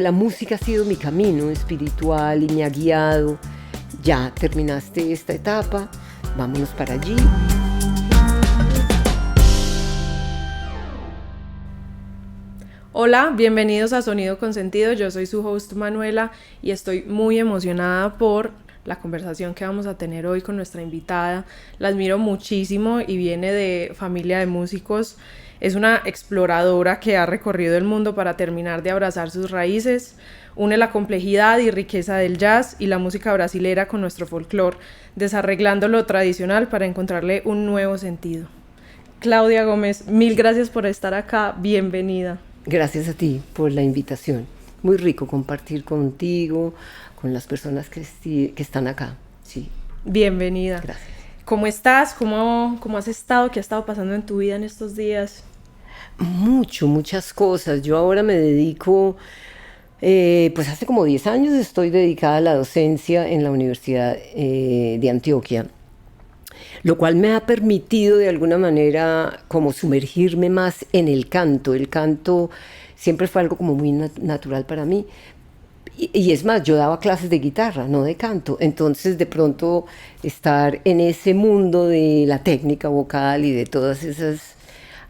La música ha sido mi camino espiritual y me ha guiado. Ya terminaste esta etapa, vámonos para allí. Hola, bienvenidos a Sonido con Sentido. Yo soy su host Manuela y estoy muy emocionada por la conversación que vamos a tener hoy con nuestra invitada. La admiro muchísimo y viene de familia de músicos. Es una exploradora que ha recorrido el mundo para terminar de abrazar sus raíces. Une la complejidad y riqueza del jazz y la música brasilera con nuestro folclore, desarreglando lo tradicional para encontrarle un nuevo sentido. Claudia Gómez, mil gracias por estar acá. Bienvenida. Gracias a ti por la invitación. Muy rico compartir contigo, con las personas que están acá. Sí. Bienvenida. Gracias. ¿Cómo estás? ¿Cómo has estado? ¿Qué ha estado pasando en tu vida en estos días? Muchas cosas. Yo ahora me dedico, pues hace como 10 años estoy dedicada a la docencia en la Universidad de Antioquia, lo cual me ha permitido de alguna manera como sumergirme más en el canto. El canto siempre fue algo como muy natural para mí. Y es más, yo daba clases de guitarra, no de canto. Entonces, de pronto, estar en ese mundo de la técnica vocal y de todos esos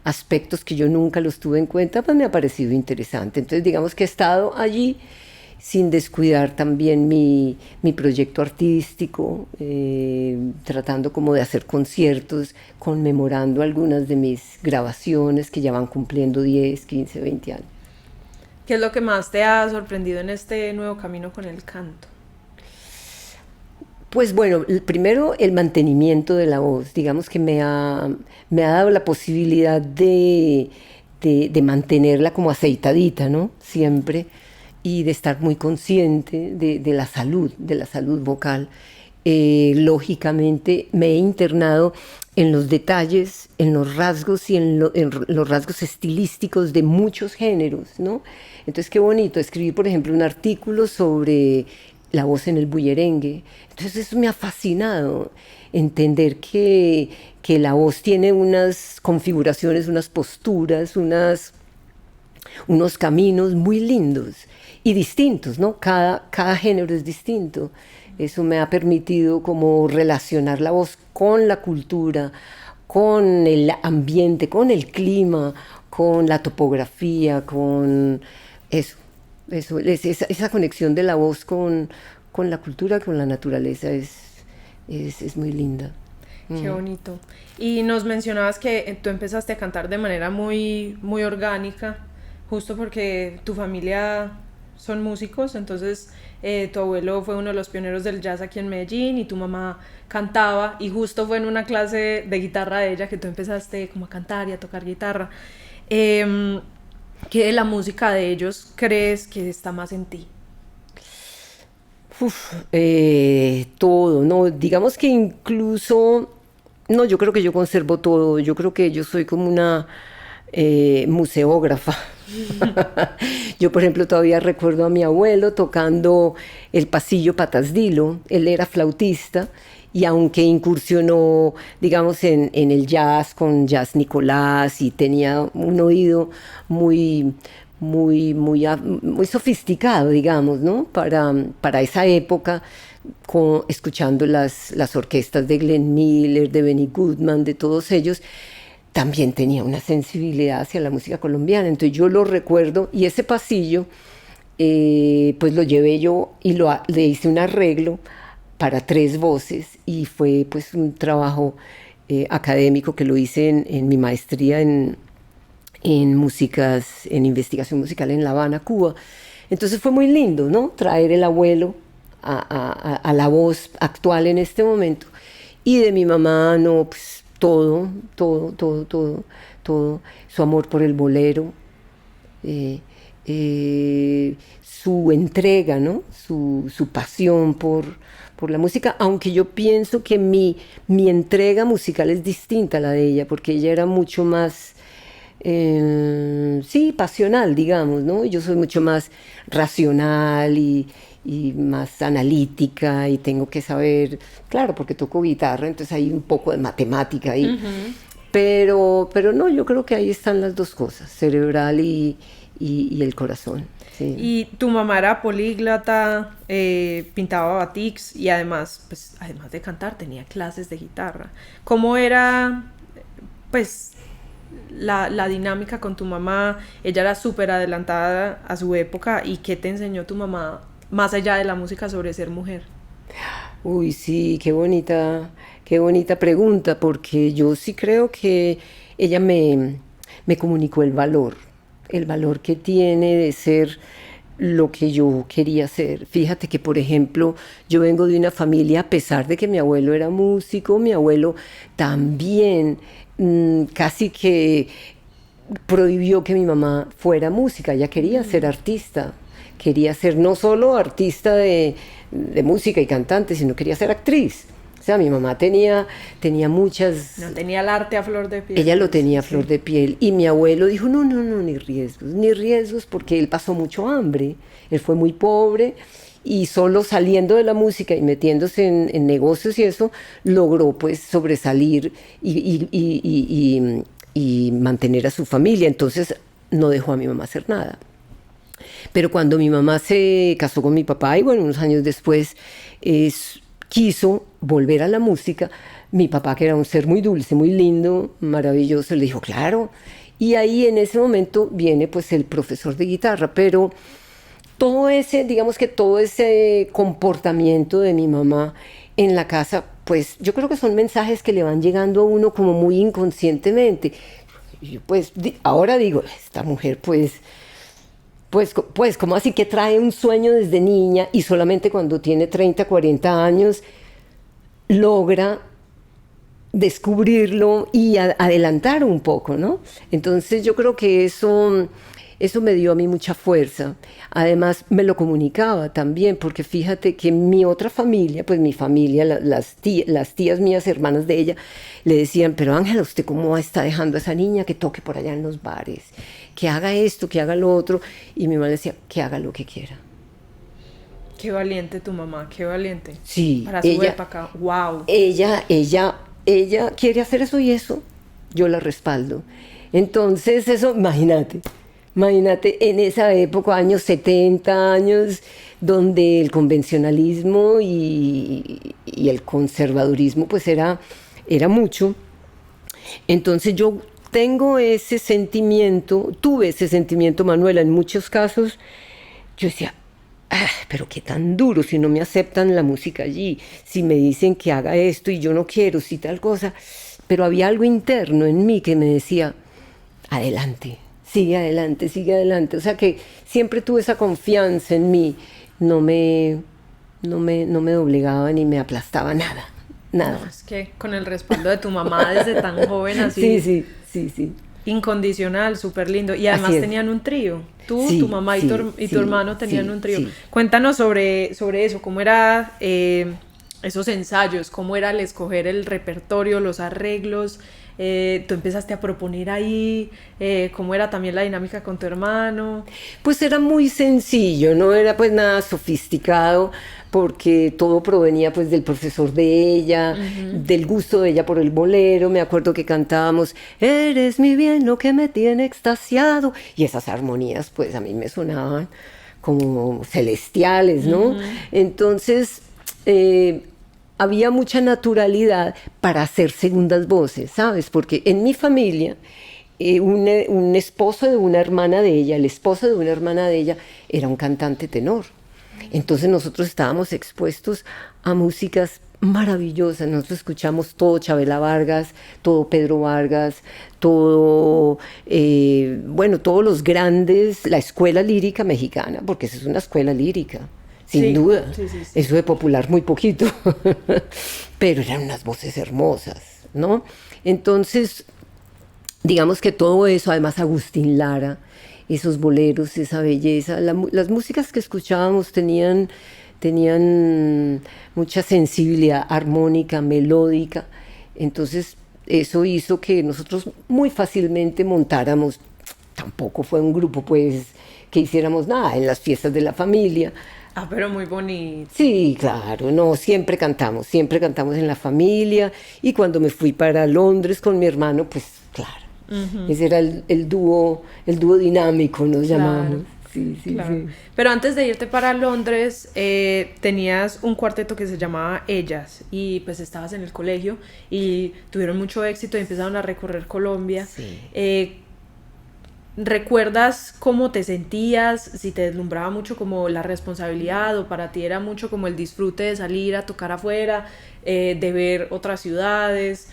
aspectos que yo nunca los tuve en cuenta, pues me ha parecido interesante. Entonces, digamos que he estado allí sin descuidar también mi proyecto artístico, tratando como de hacer conciertos, conmemorando algunas de mis grabaciones que ya van cumpliendo 10, 15, 20 años. ¿Qué es lo que más te ha sorprendido en este nuevo camino con el canto? Pues bueno, primero el mantenimiento de la voz, digamos que me ha dado la posibilidad de mantenerla como aceitadita, ¿no? Siempre, y de estar muy consciente de la salud vocal. Lógicamente me he internado en los detalles, en los rasgos y en los rasgos estilísticos de muchos géneros, ¿no? Entonces qué bonito escribir, por ejemplo, un artículo sobre la voz en el bullerengue. Entonces eso me ha fascinado, entender que la voz tiene unas configuraciones, unas posturas, unos caminos muy lindos y distintos, ¿no? Cada género es distinto. Eso me ha permitido como relacionar la voz con la cultura, con el ambiente, con el clima, con la topografía, con esa conexión de la voz con la cultura, con la naturaleza es muy linda. Qué bonito. Y nos mencionabas que tú empezaste a cantar de manera muy, muy orgánica, justo porque tu familia son músicos, entonces tu abuelo fue uno de los pioneros del jazz aquí en Medellín y tu mamá cantaba, y justo fue en una clase de guitarra de ella que tú empezaste como a cantar y a tocar guitarra. ¿Qué de la música de ellos crees que está más en ti? Todo, ¿no? Digamos que incluso, no, yo creo que yo conservo todo. Yo creo que yo soy como una museógrafa. Yo, por ejemplo, todavía recuerdo a mi abuelo tocando el pasillo Patasdilo. Él era flautista y aunque incursionó, digamos, en el jazz con Jazz Nicolás y tenía un oído muy sofisticado, digamos, ¿no? Para esa época, escuchando las orquestas de Glenn Miller, de Benny Goodman, de todos ellos, también tenía una sensibilidad hacia la música colombiana. Entonces yo lo recuerdo, y ese pasillo pues lo llevé yo y le hice un arreglo para 3 voces, y fue pues un trabajo académico que lo hice en mi maestría en investigación musical en La Habana, Cuba. Entonces fue muy lindo, ¿no? Traer el abuelo a la voz actual en este momento. Y de mi mamá, no, pues todo, su amor por el bolero, su entrega, ¿no? Su pasión por la música, aunque yo pienso que mi entrega musical es distinta a la de ella, porque ella era mucho más, sí, pasional, digamos, ¿no? Yo soy mucho más racional y más analítica, y tengo que saber, claro, porque toco guitarra, entonces hay un poco de matemática ahí. Uh-huh. Pero no, yo creo que ahí están las dos cosas, cerebral y el corazón. Sí. Y tu mamá era políglota, pintaba batiks y además, pues, además de cantar, tenía clases de guitarra. ¿Cómo era, pues, la dinámica con tu mamá? Ella era súper adelantada a su época. ¿Y qué te enseñó tu mamá, más allá de la música, sobre ser mujer? Uy, sí, qué bonita pregunta, porque yo sí creo que ella me comunicó el valor que tiene de ser lo que yo quería ser. Fíjate que, por ejemplo, yo vengo de una familia, a pesar de que mi abuelo era músico, mi abuelo también casi que prohibió que mi mamá fuera música. Ella quería ser artista, quería ser no solo artista de música y cantante, sino quería ser actriz. O sea, mi mamá tenía muchas... No tenía el arte a flor de piel. Ella lo tenía a flor de piel. Y mi abuelo dijo, no, no, no, ni riesgos, porque él pasó mucho hambre. Él fue muy pobre y solo saliendo de la música y metiéndose en negocios y eso, logró pues sobresalir y mantener a su familia. Entonces no dejó a mi mamá hacer nada. Pero cuando mi mamá se casó con mi papá, y bueno, unos años después, quiso volver a la música, mi papá, que era un ser muy dulce, muy lindo, maravilloso, le dijo, claro. Y ahí en ese momento viene pues el profesor de guitarra, pero digamos que todo ese comportamiento de mi mamá en la casa, pues yo creo que son mensajes que le van llegando a uno como muy inconscientemente. Y yo pues ahora digo, esta mujer pues, ¿cómo así que trae un sueño desde niña y solamente cuando tiene 30, 40 años logra descubrirlo y adelantar un poco, ¿no? Entonces yo creo que eso me dio a mí mucha fuerza. Además me lo comunicaba también, porque fíjate que mi otra familia, pues mi familia, las tías mías, hermanas de ella, le decían, pero Ángela, ¿usted cómo está dejando a esa niña que toque por allá en los bares? Que haga esto, que haga lo otro. Y mi mamá le decía, que haga lo que quiera. Qué valiente tu mamá, qué valiente. Sí. Para su época, wow. Ella quiere hacer eso y eso, yo la respaldo. Entonces eso, imagínate en esa época, años 70, años donde el convencionalismo y el conservadurismo pues era mucho. Entonces yo tuve ese sentimiento, Manuela, en muchos casos. Yo decía, pero qué tan duro si no me aceptan la música allí, si me dicen que haga esto y yo no quiero, si tal cosa. Pero había algo interno en mí que me decía, adelante, sigue adelante, sigue adelante. O sea que siempre tuve esa confianza en mí, no me doblegaba ni me aplastaba nada. No, es que con el respaldo de tu mamá desde tan joven así. Sí. Incondicional, súper lindo. Y además tenían un trío. Tú, tu mamá y tu hermano tenían un trío. Sí. Cuéntanos sobre eso, cómo era esos ensayos, cómo era el escoger el repertorio, los arreglos. Tú empezaste a proponer ahí, cómo era también la dinámica con tu hermano. Pues era muy sencillo, no era pues nada sofisticado, porque todo provenía pues del profesor de ella, del gusto de ella por el bolero. Me acuerdo que cantábamos, eres mi bien, lo que me tiene extasiado, y esas armonías pues a mí me sonaban como celestiales, ¿no? Entonces había mucha naturalidad para hacer segundas voces, ¿sabes? Porque en mi familia, un esposo de una hermana de ella, el esposo de una hermana de ella, era un cantante tenor. Entonces nosotros estábamos expuestos a músicas maravillosas. Nosotros escuchamos todo Chabela Vargas, todo Pedro Vargas, todo, todos los grandes, la escuela lírica mexicana, porque esa es una escuela lírica. Sin duda, sí. Eso de popular muy poquito, pero eran unas voces hermosas, ¿no? Entonces, digamos que todo eso, además Agustín Lara, esos boleros, esa belleza, las músicas que escuchábamos tenían mucha sensibilidad armónica, melódica. Entonces, eso hizo que nosotros muy fácilmente montáramos. Tampoco fue un grupo, pues, que hiciéramos nada en las fiestas de la familia. Pero muy bonito. Sí, claro, no, siempre cantamos en la familia. Y cuando me fui para Londres con mi hermano, pues claro, ese era el dúo dinámico, nos llamábamos. Sí, sí, Claro. sí. Pero antes de irte para Londres, tenías un cuarteto que se llamaba Ellas y pues estabas en el colegio y tuvieron mucho éxito y empezaron a recorrer Colombia. Sí. ¿Recuerdas cómo te sentías? Si te deslumbraba mucho como la responsabilidad o para ti era mucho como el disfrute de salir a tocar afuera, de ver otras ciudades,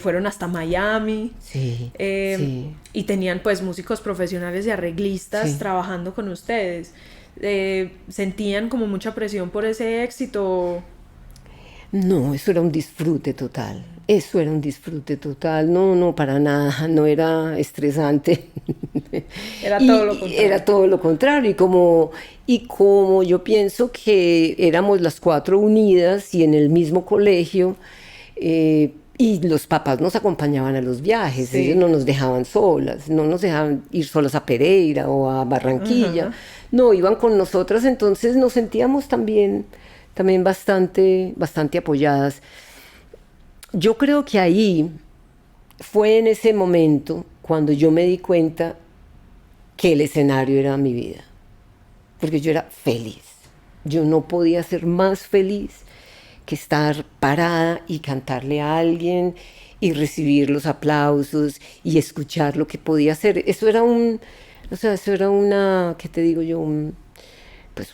fueron hasta Miami, Sí, sí, y tenían pues músicos profesionales y arreglistas sí. trabajando con ustedes. ¿Sentían como mucha presión por ese éxito? No, eso era un disfrute total. Eso era un disfrute total. No, no, para nada. No era estresante. Era todo lo Y era contrario. todo lo contrario. Y como yo pienso que éramos las cuatro unidas y en el mismo colegio, y los papás nos acompañaban a los viajes. Ellos Sí. no nos dejaban solas. No nos dejaban ir solas a Pereira o a Barranquilla. Ajá. No, iban con nosotras. Entonces nos sentíamos también bastante, bastante apoyadas. Yo creo que ahí fue en ese momento cuando yo me di cuenta que el escenario era mi vida, porque yo era feliz. Yo no podía ser más feliz que estar parada y cantarle a alguien y recibir los aplausos y escuchar lo que podía hacer. Eso era una, ¿qué te digo yo? Pues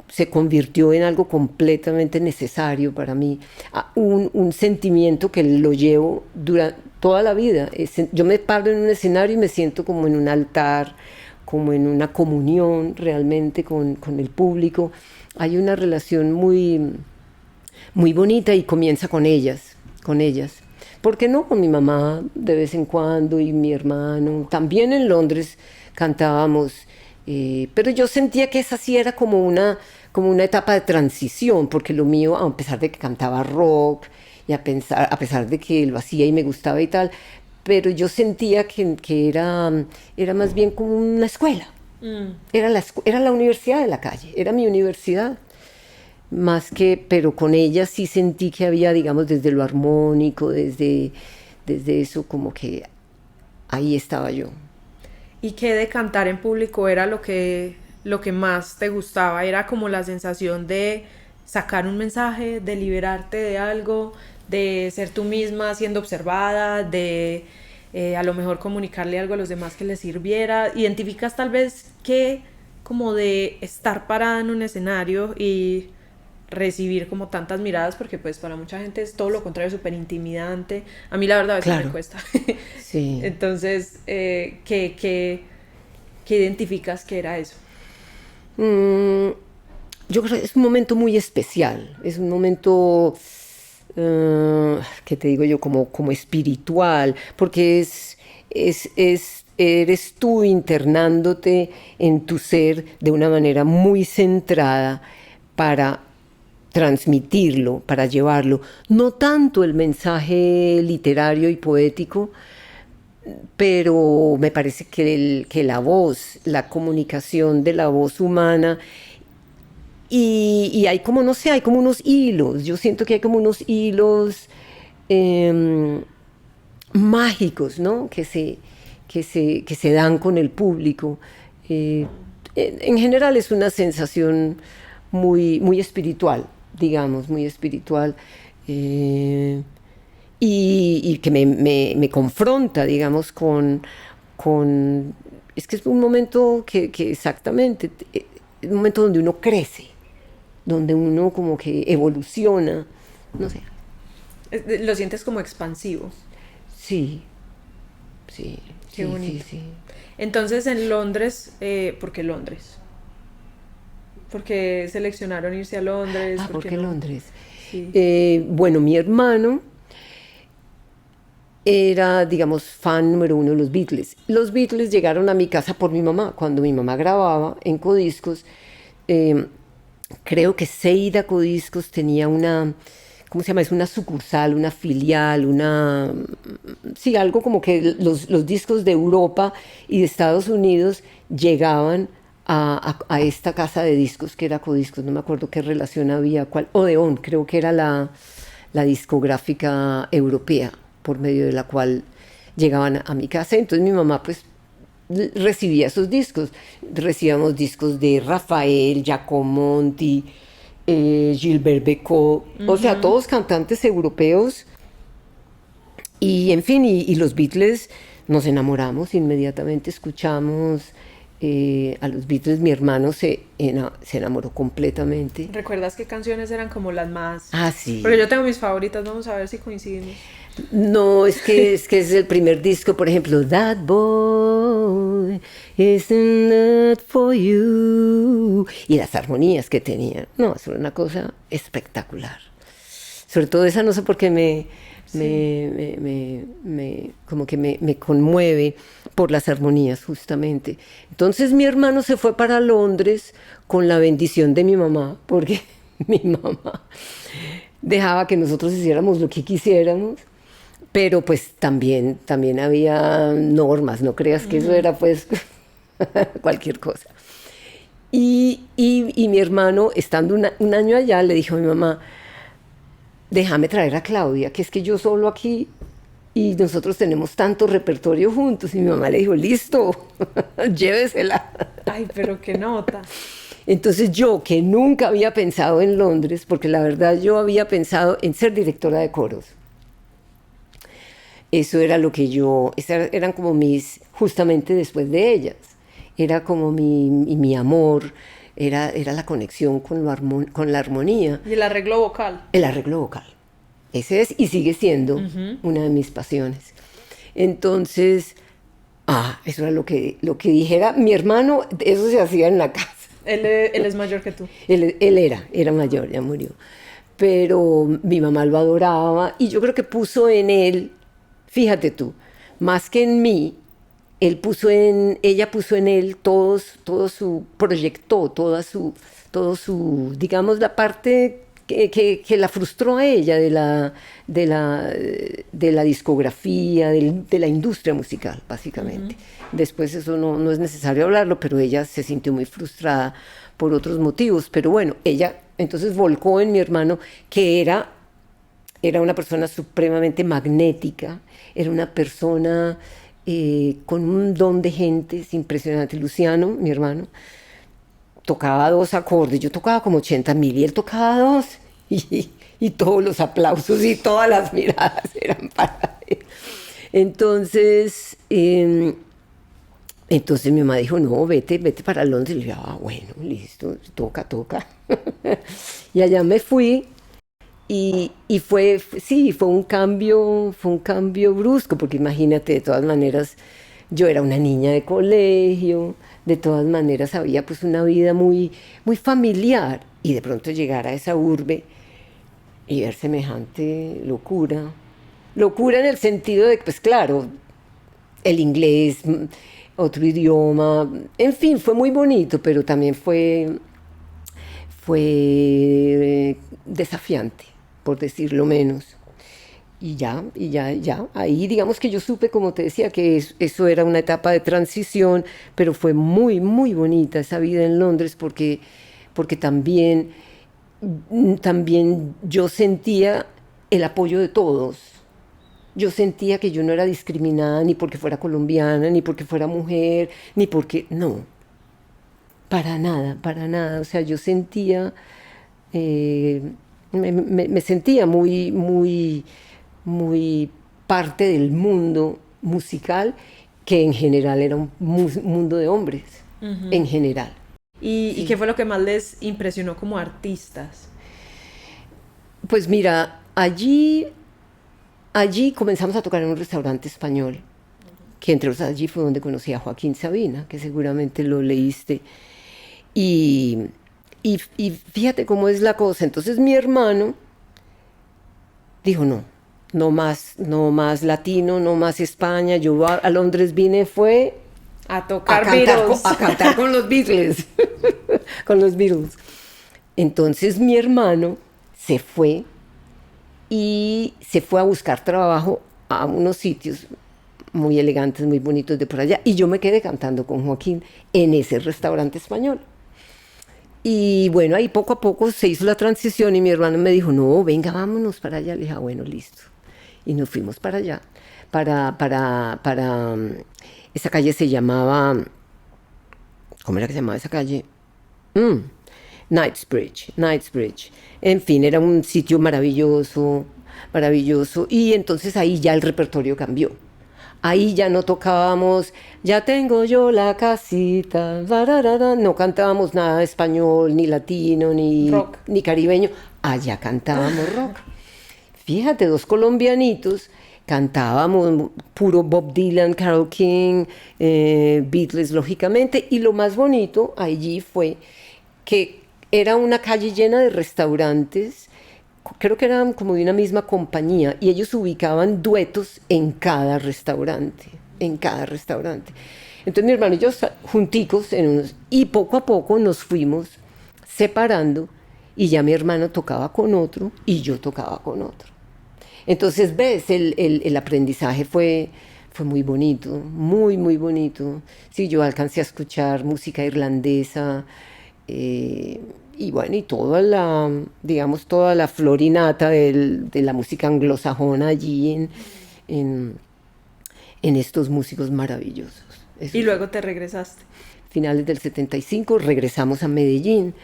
se convirtió en algo completamente necesario para mí, un sentimiento que lo llevo durante toda la vida. Yo me paro en un escenario y me siento como en un altar, como en una comunión realmente con el público. Hay una relación muy bonita y comienza con ellas, con ellas. ¿Por qué no? Con mi mamá de vez en cuando y mi hermano. También en Londres cantábamos, pero yo sentía que esa sí era como una etapa de transición, porque lo mío, a pesar de que cantaba rock y a pesar de que lo hacía y me gustaba y tal, pero yo sentía que era más bien como una escuela. Era la universidad de la calle, era mi universidad. Pero con ella sí sentí que había, digamos, desde lo armónico, desde eso, como que ahí estaba yo. ¿Y qué de cantar en público era lo que más te gustaba? ¿Era como la sensación de sacar un mensaje, de liberarte de algo, de ser tú misma siendo observada, de a lo mejor comunicarle algo a los demás que les sirviera? ¿Identificas tal vez qué como de estar parada en un escenario y recibir como tantas miradas? Porque pues para mucha gente es todo lo contrario, súper intimidante. A mí la verdad a veces me Claro, cuesta. sí. Entonces, ¿qué identificas que era eso? Mm, yo creo que es un momento muy especial, es un momento, ¿qué te digo yo? Como espiritual, porque eres tú internándote en tu ser de una manera muy centrada para transmitirlo, para llevarlo. No tanto el mensaje literario y poético, pero me parece que la voz, la comunicación de la voz humana, y hay como, no sé, hay como unos hilos, yo siento que hay como unos hilos eh, mágicos, ¿no? Que se dan con el público. Eh, en general es una sensación muy espiritual, digamos, muy espiritual. eh, y que me confronta, digamos, con. Es que es un momento que exactamente, es un momento donde uno crece, donde uno como que evoluciona, no sé. Lo sientes como expansivo. Sí, sí, Qué sí, sí, bonito. sí. Entonces en Londres, ¿por qué Londres? ¿Por qué seleccionaron irse a Londres? Ah, ¿Por ¿por qué qué no? Londres? Sí. Bueno, mi hermano era, digamos, fan número uno de los Beatles. Los Beatles llegaron a mi casa por mi mamá. Cuando mi mamá grababa en Codiscos, eh, creo que Seida Codiscos tenía ¿cómo se llama? Es una sucursal, una filial, sí, algo como que los discos de Europa y de Estados Unidos llegaban a esta casa de discos que era Codiscos. No me acuerdo qué relación había, Odeón, creo que era la discográfica europea por medio de la cual llegaban a mi casa. Entonces mi mamá pues recibía esos discos. Recibíamos discos de Rafael, Giacomonti, Gilbert Bécaud, o sea, todos cantantes europeos. Y en fin, y los Beatles, nos enamoramos inmediatamente, escuchamos a los Beatles. Mi hermano se enamoró completamente. ¿Recuerdas qué canciones eran como las más? Ah, sí. Porque yo tengo mis favoritas, vamos a ver si coincidimos. No, es que es el primer disco, por ejemplo, That Boy Isn't That For You, y las armonías que tenía. No, es una cosa espectacular. Sobre todo esa, no sé por qué como que me conmueve por las armonías, justamente. Entonces mi hermano se fue para Londres con la bendición de mi mamá, porque mi mamá dejaba que nosotros hiciéramos lo que quisiéramos, pero pues también había normas, no creas que eso era pues cualquier cosa. Y mi hermano, estando un año allá, le dijo a mi mamá: déjame traer a Claudia, que es que yo solo aquí y nosotros tenemos tanto repertorio juntos. Y mi mamá le dijo: listo, llévesela. Ay, pero qué nota. Entonces yo, que nunca había pensado en Londres, porque la verdad yo había pensado en ser directora de coros. Eso era lo que eran como justamente después de ellas, era como mi amor, era la conexión con la armonía. ¿Y el arreglo vocal? El arreglo vocal. Ese es y sigue siendo una de mis pasiones. Entonces, eso era lo que dijera mi hermano, eso se hacía en la casa. Él es mayor que tú. Él era mayor, ya murió. Pero mi mamá lo adoraba y yo creo que puso en él, fíjate tú, más que en mí, ella puso en él proyectó todo su, digamos, la parte que la frustró a ella de la discografía, de la industria musical, básicamente. Después eso no es necesario hablarlo, pero ella se sintió muy frustrada por otros motivos. Pero bueno, ella entonces volcó en mi hermano, que era una persona supremamente magnética, era una persona con un don de gentes impresionante. Luciano, mi hermano, tocaba 2 acordes, yo tocaba como 80.000 y él tocaba 2, y todos los aplausos y todas las miradas eran para él. Entonces mi mamá dijo: no, vete para Londres. Y le dije: bueno, listo, toca. Y allá me fui. Y fue un cambio brusco, porque imagínate, de todas maneras, yo era una niña de colegio, de todas maneras había pues una vida muy, muy familiar, y de pronto llegar a esa urbe y ver semejante locura en el sentido de que, pues claro, el inglés, otro idioma, en fin, fue muy bonito, pero también fue desafiante, por decirlo menos. Y ya, ahí digamos que yo supe, como te decía, que eso era una etapa de transición, pero fue muy, muy bonita esa vida en Londres, porque también yo sentía el apoyo de todos. Yo sentía que yo no era discriminada ni porque fuera colombiana, ni porque fuera mujer, ni porque... No, para nada. O sea, yo sentía... me sentía muy, muy, muy parte del mundo musical, que en general era un mundo de hombres, en general. ¿Y qué fue lo que más les impresionó como artistas? Pues mira, allí comenzamos a tocar en un restaurante español, que entre otros allí fue donde conocí a Joaquín Sabina, que seguramente lo leíste. Y fíjate cómo es la cosa. Entonces mi hermano dijo: no más latino, no más España. Yo a Londres vine fue a tocar Beatles, a cantar con los Beatles. Con los Beatles. Entonces mi hermano se fue a buscar trabajo a unos sitios muy elegantes, muy bonitos de por allá, y yo me quedé cantando con Joaquín en ese restaurante español. Y bueno, ahí poco a poco se hizo la transición y mi hermano me dijo: no, venga, vámonos para allá. Le dije: bueno, listo. Y nos fuimos para allá. esa calle se llamaba, ¿cómo era que se llamaba esa calle? Knightsbridge. En fin, era un sitio maravilloso, maravilloso. Y entonces ahí ya el repertorio cambió. Ahí ya no tocábamos, ya tengo yo la casita, no cantábamos nada de español, ni latino, ni caribeño. Allá cantábamos rock. Fíjate, dos colombianitos, cantábamos puro Bob Dylan, Carole King, Beatles, lógicamente. Y lo más bonito allí fue que era una calle llena de restaurantes, creo que eran como de una misma compañía, y ellos ubicaban duetos en cada restaurante. Entonces mi hermano y yo junticos y poco a poco nos fuimos separando, y ya mi hermano tocaba con otro y yo tocaba con otro. Entonces, ves, el aprendizaje fue muy bonito, muy, muy bonito. Sí, yo alcancé a escuchar música irlandesa, y bueno, y toda la florinata de la música anglosajona allí en estos músicos maravillosos. Y luego te regresaste. Finales del 75 regresamos a Medellín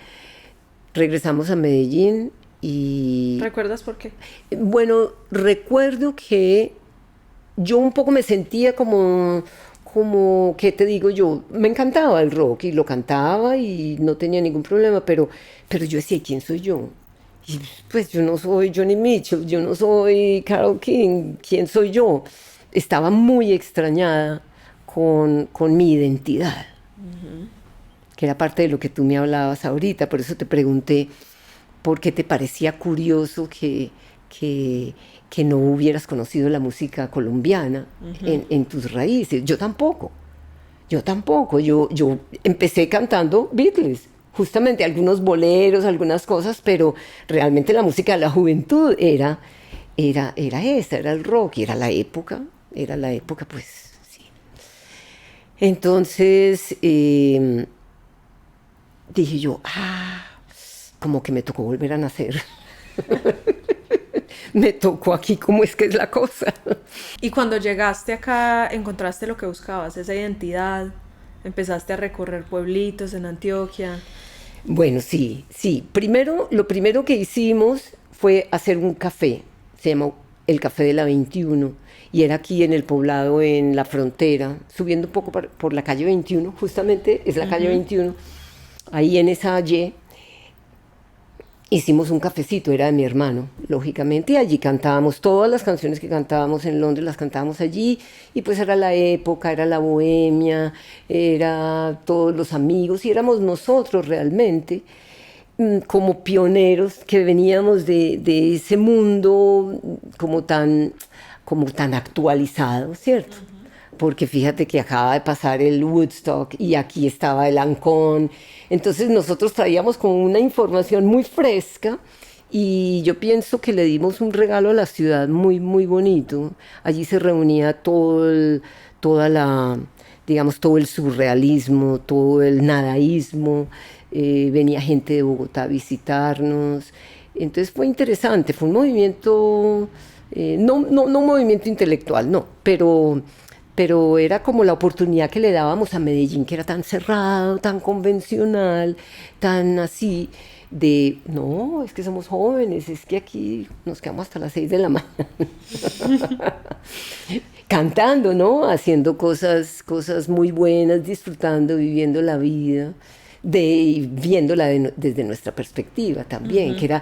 y... ¿Recuerdas por qué? Bueno, recuerdo que yo un poco me sentía como, ¿qué te digo yo? Me encantaba el rock y lo cantaba y no tenía ningún problema, pero yo decía, ¿quién soy yo? Y pues yo no soy Johnny Mitchell, yo no soy Carole King, ¿quién soy yo? Estaba muy extrañada con mi identidad, que era parte de lo que tú me hablabas ahorita, por eso te pregunté por qué te parecía curioso que no hubieras conocido la música colombiana en tus raíces. Yo tampoco. Yo empecé cantando Beatles, justamente algunos boleros, algunas cosas, pero realmente la música de la juventud era el rock, y era la época, pues sí. Entonces dije yo, como que me tocó volver a nacer. Me tocó aquí, ¿cómo es que es la cosa? Y cuando llegaste acá, ¿encontraste lo que buscabas, esa identidad? ¿Empezaste a recorrer pueblitos en Antioquia? Bueno, sí. Lo primero que hicimos fue hacer un café. Se llama el Café de la 21. Y era aquí en el poblado, en la frontera, subiendo un poco por la calle 21. Justamente es la calle 21. Ahí en esa Y. Hicimos un cafecito, era de mi hermano, lógicamente, y allí cantábamos todas las canciones que cantábamos en Londres, las cantábamos allí, y pues era la época, era la bohemia, era todos los amigos, y éramos nosotros realmente, como pioneros que veníamos de ese mundo como tan actualizado, ¿cierto? Porque fíjate que acaba de pasar el Woodstock y aquí estaba el Ancón. Entonces nosotros traíamos como una información muy fresca, y yo pienso que le dimos un regalo a la ciudad muy, muy bonito. Allí se reunía todo el surrealismo, todo el nadaísmo. Venía gente de Bogotá a visitarnos. Entonces fue interesante, fue un movimiento, no un movimiento intelectual, no, pero era como la oportunidad que le dábamos a Medellín, que era tan cerrado, tan convencional, tan así, no, es que somos jóvenes, es que aquí nos quedamos hasta las 6 de la mañana. Cantando, ¿no? Haciendo cosas muy buenas, disfrutando, viviendo la vida, viéndola desde nuestra perspectiva también, que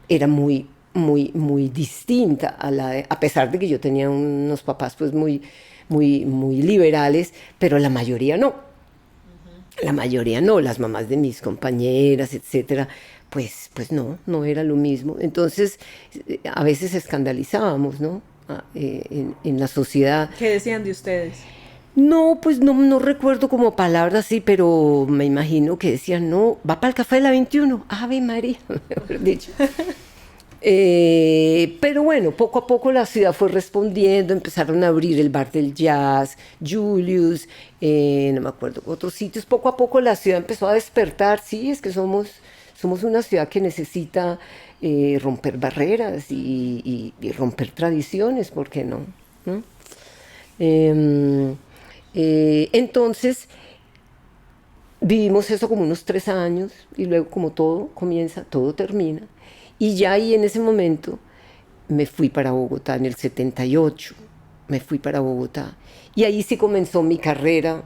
era muy, muy, muy distinta a pesar de que yo tenía unos papás pues muy liberales, pero la mayoría no. La mayoría no, las mamás de mis compañeras, etcétera, pues no era lo mismo. Entonces, a veces escandalizábamos, ¿no? En la sociedad. ¿Qué decían de ustedes? No, pues no recuerdo como palabras así, pero me imagino que decían, no, va para el Café de la 21, Ave María, mejor dicho. Pero bueno, poco a poco la ciudad fue respondiendo, empezaron a abrir el bar del jazz, Julius, no me acuerdo, otros sitios. Poco a poco la ciudad empezó a despertar. Sí, es que somos una ciudad que necesita romper barreras y romper tradiciones, ¿por qué no? ¿No? Entonces, vivimos eso como unos 3 años y luego como todo comienza, todo termina. Y ya ahí en ese momento me fui para Bogotá en el 78, me fui para Bogotá. Y ahí sí comenzó mi carrera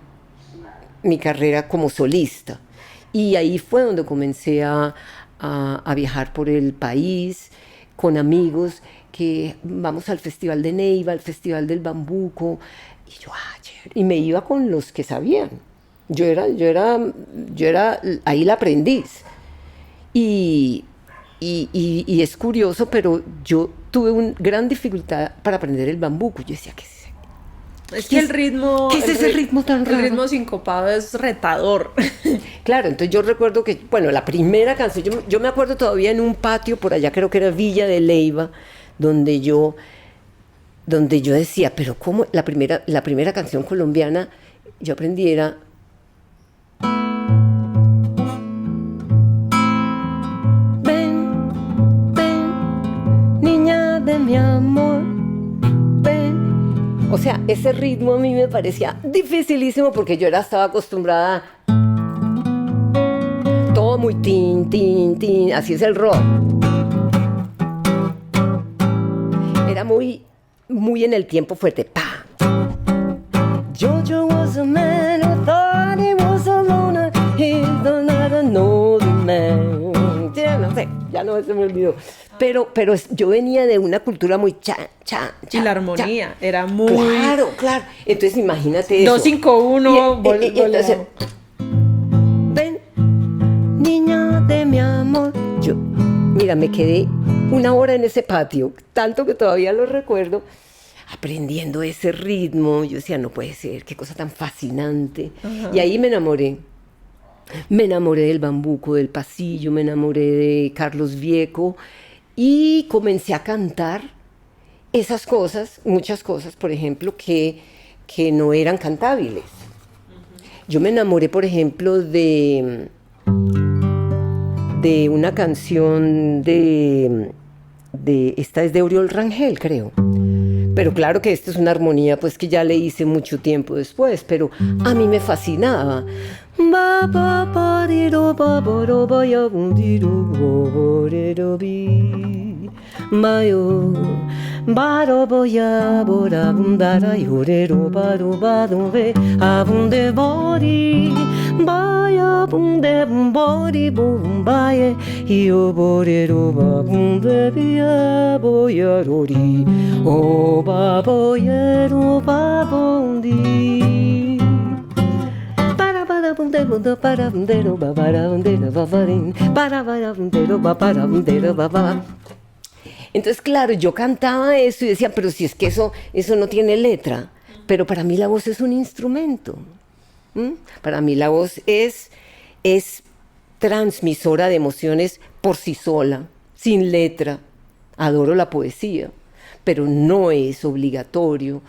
como solista. Y ahí fue donde comencé a viajar por el país con amigos, que vamos al Festival de Neiva, al Festival del Bambuco. Y yo, chévere. Y me iba con los que sabían. Yo era ahí la aprendiz. Y, y es curioso, pero yo tuve una gran dificultad para aprender el bambuco. Yo decía, es que el ritmo... ¿Qué es ese ritmo tan raro? El ritmo sincopado es retador. Claro, entonces yo recuerdo que, bueno, la primera canción, yo me acuerdo todavía en un patio por allá, creo que era Villa de Leyva, donde yo decía, pero ¿cómo? La primera canción colombiana, yo aprendí era... Ven, ven, niña de mi amor, ven. O sea, ese ritmo a mí me parecía dificilísimo porque yo estaba acostumbrada todo muy tin, tin, tin, así es el rock. Era muy, muy en el tiempo fuerte, pa. Jojo was a man who thought he was a loner, he's not another man. No sé, ya no se me olvidó. Pero yo venía de una cultura muy cha. Y la armonía era muy... Claro. Entonces imagínate eso. 2-5-1, entonces, ven, niña de mi amor. Yo, mira, me quedé 1 hora en ese patio, tanto que todavía lo recuerdo, aprendiendo ese ritmo. Yo decía, no puede ser, qué cosa tan fascinante. Uh-huh. Y ahí me enamoré. Me enamoré del bambuco, del pasillo, me enamoré de Carlos Vieco y comencé a cantar esas cosas, muchas cosas, por ejemplo, que no eran cantables. Yo me enamoré, por ejemplo, de una canción esta es de Oriol Rangel, creo. Pero claro que esta es una armonía pues que ya le hice mucho tiempo después, pero a mí me fascinaba. Entonces, claro, yo cantaba eso y decía, pero si es que eso no tiene letra. Pero para mí la voz es un instrumento. Para mí la voz es transmisora de emociones por sí sola, sin letra. Adoro la poesía, pero no es obligatorio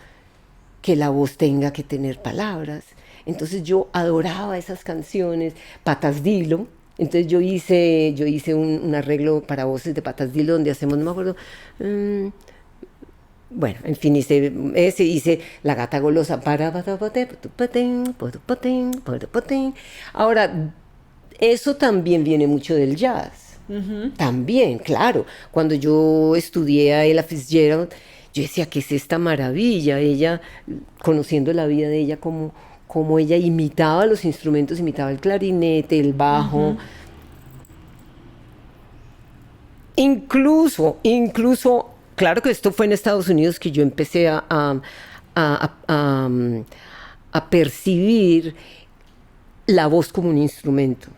que la voz tenga que tener palabras. Entonces yo adoraba esas canciones, Patas Dilo. Entonces yo hice un arreglo para voces de Patas Dilo donde hacemos, no me acuerdo, bueno, en fin, hice La Gata Golosa. Ahora, eso también viene mucho del jazz. Uh-huh. También, claro. Cuando yo estudié a Ella Fitzgerald, yo decía, ¿qué es esta maravilla? Ella, conociendo la vida de ella, como ella imitaba los instrumentos, imitaba el clarinete, el bajo. Uh-huh. Incluso, claro que esto fue en Estados Unidos que yo empecé a percibir la voz como un instrumento.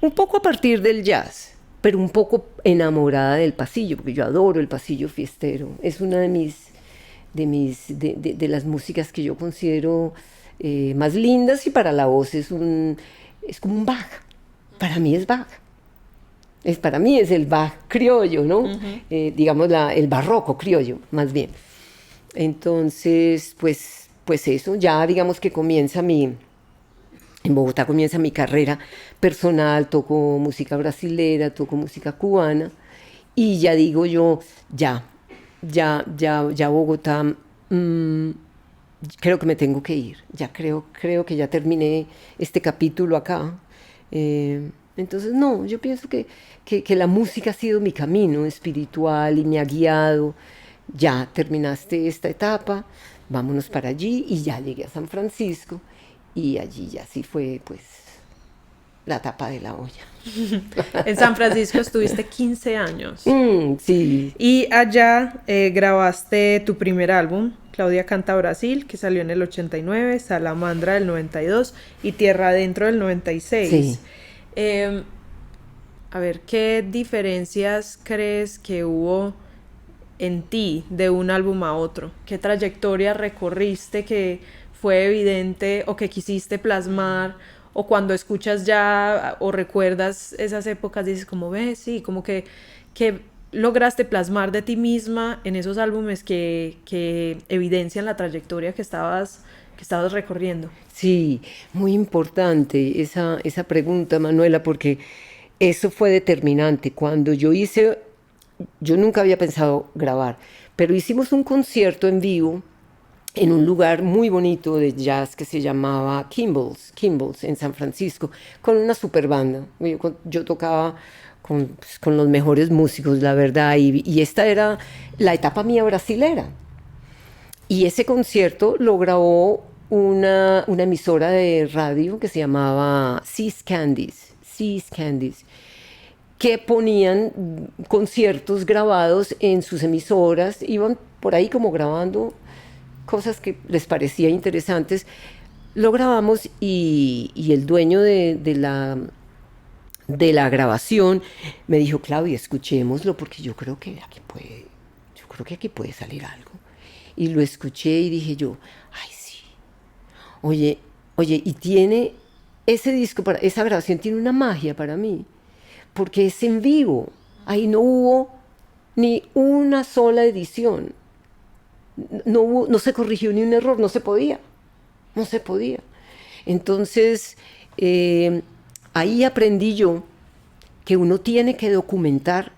Un poco a partir del jazz, pero un poco enamorada del pasillo, porque yo adoro el pasillo fiestero. Es una de las músicas que yo considero más lindas, y para la voz es como un Bach. Para mí es Bach. Para mí es el Bach criollo, ¿no? Uh-huh. Digamos el barroco criollo, más bien. Entonces, pues eso, ya digamos que en Bogotá comienza mi carrera personal, toco música brasilera, toco música cubana, y ya digo yo, ya Bogotá creo que me tengo que ir, ya creo que ya terminé este capítulo acá. Entonces, no, yo pienso que la música ha sido mi camino espiritual y me ha guiado. Ya terminaste esta etapa, vámonos para allí, y ya llegué a San Francisco y allí ya sí fue pues la tapa de la olla. En San Francisco estuviste 15 años. Sí. Y allá grabaste tu primer álbum, Claudia Canta Brasil, que salió en el 89, Salamandra del 92 y Tierra Adentro del 96. Sí. A ver, ¿qué diferencias crees que hubo en ti de un álbum a otro? ¿Qué trayectoria recorriste que fue evidente o que quisiste plasmar? O cuando escuchas ya o recuerdas esas épocas dices como, ves, sí, como que lograste plasmar de ti misma en esos álbumes que evidencian la trayectoria que estabas recorriendo. Sí, muy importante esa pregunta, Manuela, porque eso fue determinante. Cuando yo nunca había pensado grabar, pero hicimos un concierto en vivo en un lugar muy bonito de jazz que se llamaba Kimball's en San Francisco, con una super banda. Yo tocaba con los mejores músicos, la verdad, y esta era la etapa mía brasilera. Y ese concierto lo grabó una emisora de radio que se llamaba Seas Candies, que ponían conciertos grabados en sus emisoras, iban por ahí como grabando cosas que les parecía interesantes. Lo grabamos y el dueño de la grabación me dijo, Claudia, escuchémoslo porque yo creo que aquí puede salir algo. Y lo escuché y dije yo, ay sí, oye, y tiene ese disco, esa grabación tiene una magia para mí, porque es en vivo, ahí no hubo ni una sola edición. No se corrigió ni un error, no se podía. Entonces, ahí aprendí yo que uno tiene que documentar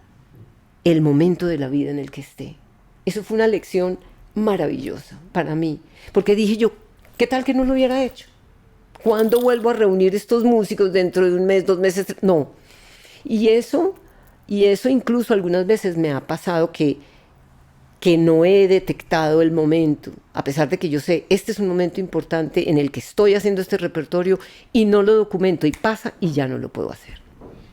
el momento de la vida en el que esté. Eso fue una lección maravillosa para mí, porque dije yo, ¿qué tal que no lo hubiera hecho? ¿Cuándo vuelvo a reunir estos músicos dentro de un mes, 2 meses? No. Y eso incluso algunas veces me ha pasado que no he detectado el momento, a pesar de que yo sé, este es un momento importante en el que estoy haciendo este repertorio y no lo documento y pasa y ya no lo puedo hacer.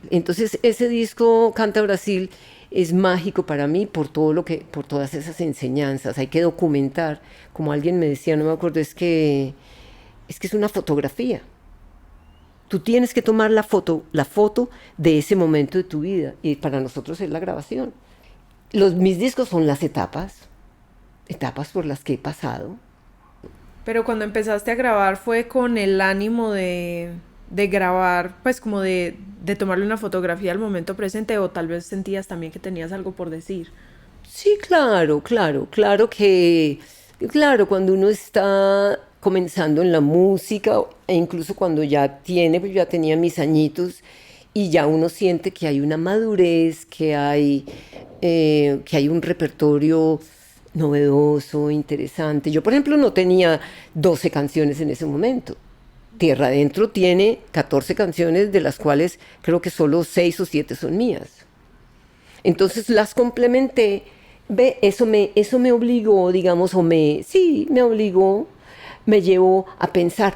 Entonces ese disco Canta Brasil es mágico para mí por todas esas enseñanzas. Hay que documentar, como alguien me decía, no me acuerdo, es que es una fotografía. Tú tienes que tomar la foto de ese momento de tu vida, y para nosotros es la grabación. Mis discos son las etapas por las que he pasado. Pero cuando empezaste a grabar fue con el ánimo de grabar, pues como de tomarle una fotografía al momento presente, o tal vez sentías también que tenías algo por decir. Sí, claro, cuando uno está comenzando en la música, e incluso cuando pues ya tenía mis añitos, y ya uno siente que hay una madurez, que hay un repertorio novedoso, interesante. Yo, por ejemplo, no tenía 12 canciones en ese momento. Tierra Adentro tiene 14 canciones, de las cuales creo que solo 6 o 7 son mías. Entonces las complementé. Eso me obligó, digamos, me obligó, me llevó a pensar,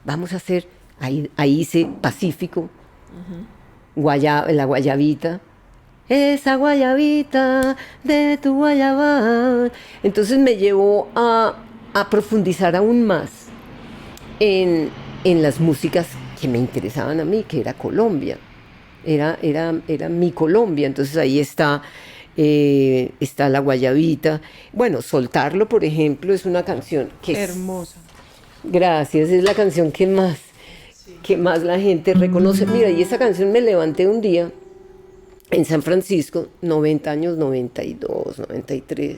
vamos a hacer, ahí hice Pacífico, la guayabita, esa guayabita de tu guayabal. Entonces me llevó a profundizar aún más en las músicas que me interesaban a mí, que era Colombia, era mi Colombia. Entonces ahí está la guayabita. Bueno, Soltarlo, por ejemplo, es una canción que hermosa. Gracias, es la canción que más la gente reconoce. Mira, y esa canción me levanté un día en San Francisco, 90 años, 92, 93.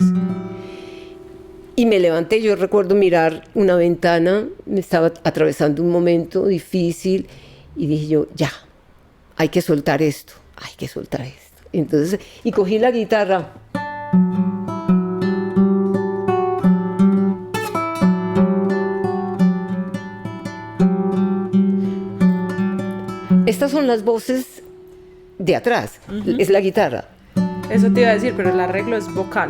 Y me levanté, yo recuerdo mirar una ventana, me estaba atravesando un momento difícil y dije yo, ya, hay que soltar esto. Entonces, y cogí la guitarra. Estas son las voces de atrás, es la guitarra. Eso te iba a decir, pero el arreglo es vocal.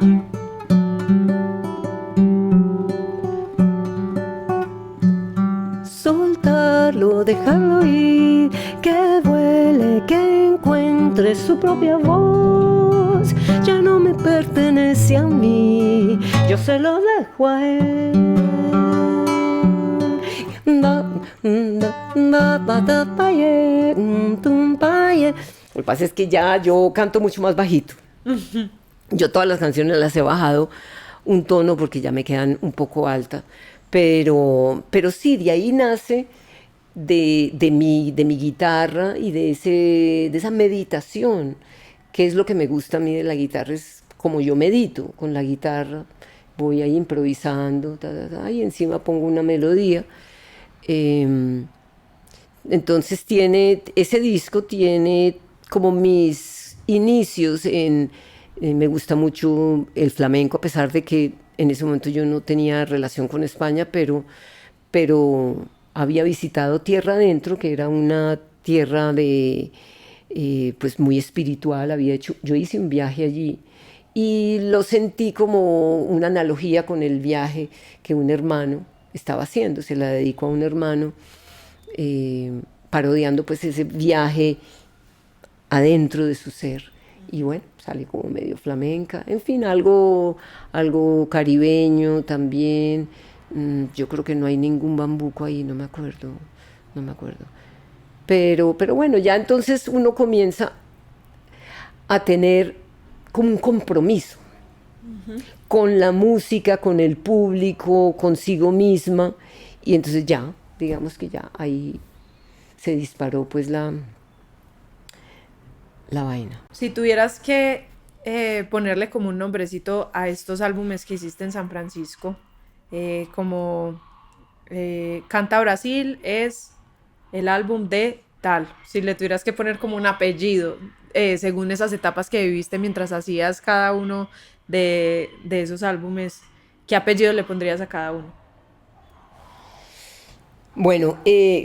Soltarlo, dejarlo ir, que vuele, que encuentre su propia voz. Ya no me pertenece a mí, yo se lo dejo a él. Lo que pasa es que ya yo canto mucho más bajito. Yo todas las canciones las he bajado un tono porque ya me quedan un poco alta. Pero sí, de ahí nace de mi guitarra y de esa meditación, que es lo que me gusta a mí de la guitarra, es como yo medito con la guitarra, voy ahí improvisando, y encima pongo una melodía. Entonces ese disco tiene como mis inicios me gusta mucho el flamenco, a pesar de que en ese momento yo no tenía relación con España, pero había visitado Tierra Adentro, que era una tierra pues muy espiritual. Yo hice un viaje allí y lo sentí como una analogía con el viaje que un hermano estaba haciendo. Se la dedico a un hermano, parodiando pues ese viaje adentro de su ser. Y bueno, sale como medio flamenca, en fin, algo caribeño también. Yo creo que no hay ningún bambuco ahí, no me acuerdo. Pero bueno, ya entonces uno comienza a tener como un compromiso con la música, con el público, consigo misma, y entonces ya, digamos que ya ahí se disparó pues la vaina. Si tuvieras que ponerle como un nombrecito a estos álbumes que hiciste en San Francisco, como Canta Brasil es el álbum de tal, si le tuvieras que poner como un apellido, según esas etapas que viviste mientras hacías cada uno de esos álbumes, ¿qué apellido le pondrías a cada uno? Bueno,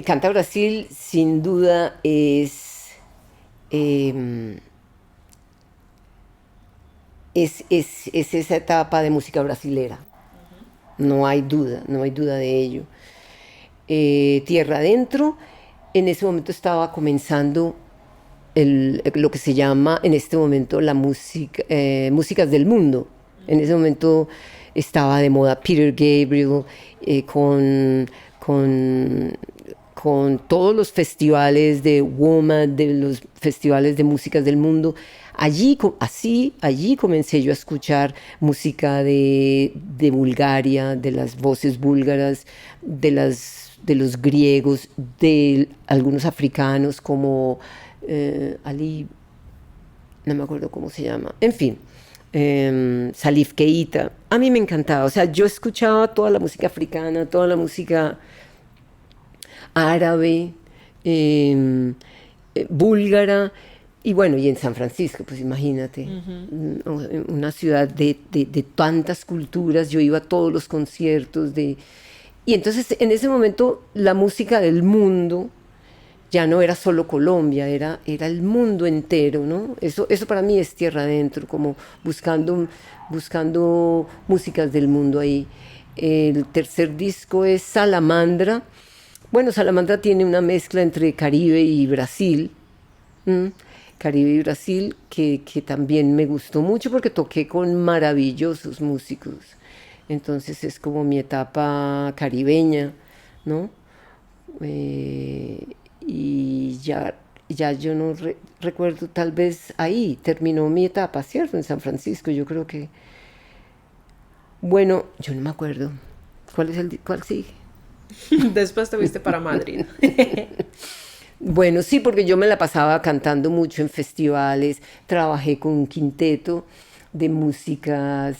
Canta Brasil sin duda es esa etapa de música brasilera. No hay duda de ello. Tierra Adentro, en ese momento estaba comenzando lo que se llama en este momento la música, músicas del mundo. En ese momento estaba de moda Peter Gabriel, con todos los festivales de WOMAD, de los festivales de músicas del mundo. Allí comencé yo a escuchar música de Bulgaria, de las voces búlgaras, de los griegos, de algunos africanos como Ali, no me acuerdo cómo se llama, en fin, Salif Keita. A mí me encantaba, o sea, yo escuchaba toda la música africana, toda la música árabe, búlgara, y bueno, y en San Francisco, pues imagínate, una ciudad de tantas culturas. Yo iba a todos los conciertos y entonces en ese momento la música del mundo ya no era solo Colombia, era el mundo entero, ¿no? Eso para mí es Tierra Adentro, como buscando músicas del mundo ahí. El tercer disco es Salamandra. Bueno, Salamandra tiene una mezcla entre Caribe y Brasil. Caribe y Brasil, que también me gustó mucho porque toqué con maravillosos músicos. Entonces es como mi etapa caribeña, ¿no? Y ya yo no recuerdo, tal vez ahí terminó mi etapa, ¿cierto? En San Francisco, yo creo que... Bueno, yo no me acuerdo. ¿Cuál sigue? Después te fuiste para Madrid. Bueno, sí, porque yo me la pasaba cantando mucho en festivales, trabajé con un quinteto de músicas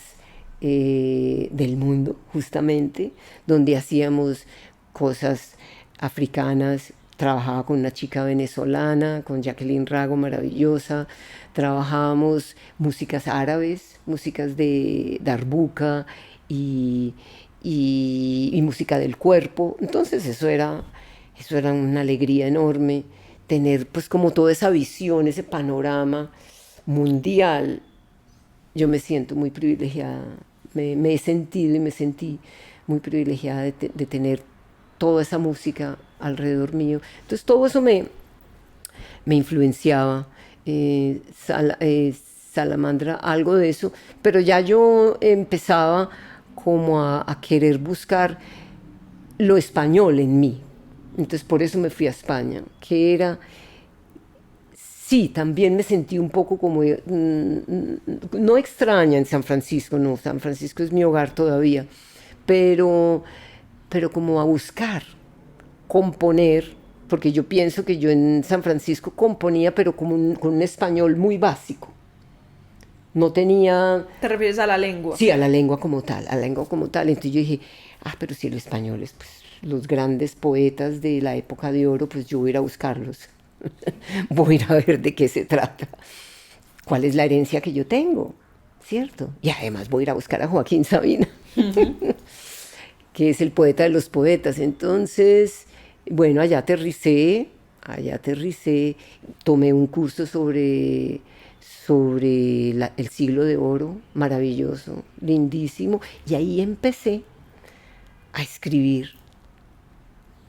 del mundo, justamente, donde hacíamos cosas africanas. Trabajaba con una chica venezolana, con Jacqueline Rago, maravillosa. Trabajábamos músicas árabes, músicas de darbuka y música del cuerpo. Entonces eso era una alegría enorme. tener pues como toda esa visión, ese panorama mundial, yo me siento muy privilegiada. Me he sentido y me sentí muy privilegiada de tener toda esa música alrededor mío. Entonces todo eso me influenciaba. Salamandra, algo de eso, pero ya yo empezaba como a querer buscar lo español en mí. Entonces por eso me fui a España, que era... Sí, también me sentí un poco como, no extraña en San Francisco, no, San Francisco es mi hogar todavía, pero, pero como a buscar, componer, porque yo pienso que yo en San Francisco componía, pero como con un español muy básico. No tenía... ¿Te refieres a la lengua? Sí, a la lengua como tal, a la lengua como tal. Entonces yo dije, pero si los españoles, pues los grandes poetas de la época de oro, pues yo voy a ir a buscarlos. Voy a ir a ver de qué se trata. ¿Cuál es la herencia que yo tengo? ¿Cierto? Y además voy a ir a buscar a Joaquín Sabina, que es el poeta de los poetas. Entonces, bueno, allá aterricé, tomé un curso sobre el siglo de oro, maravilloso, lindísimo, y ahí empecé a escribir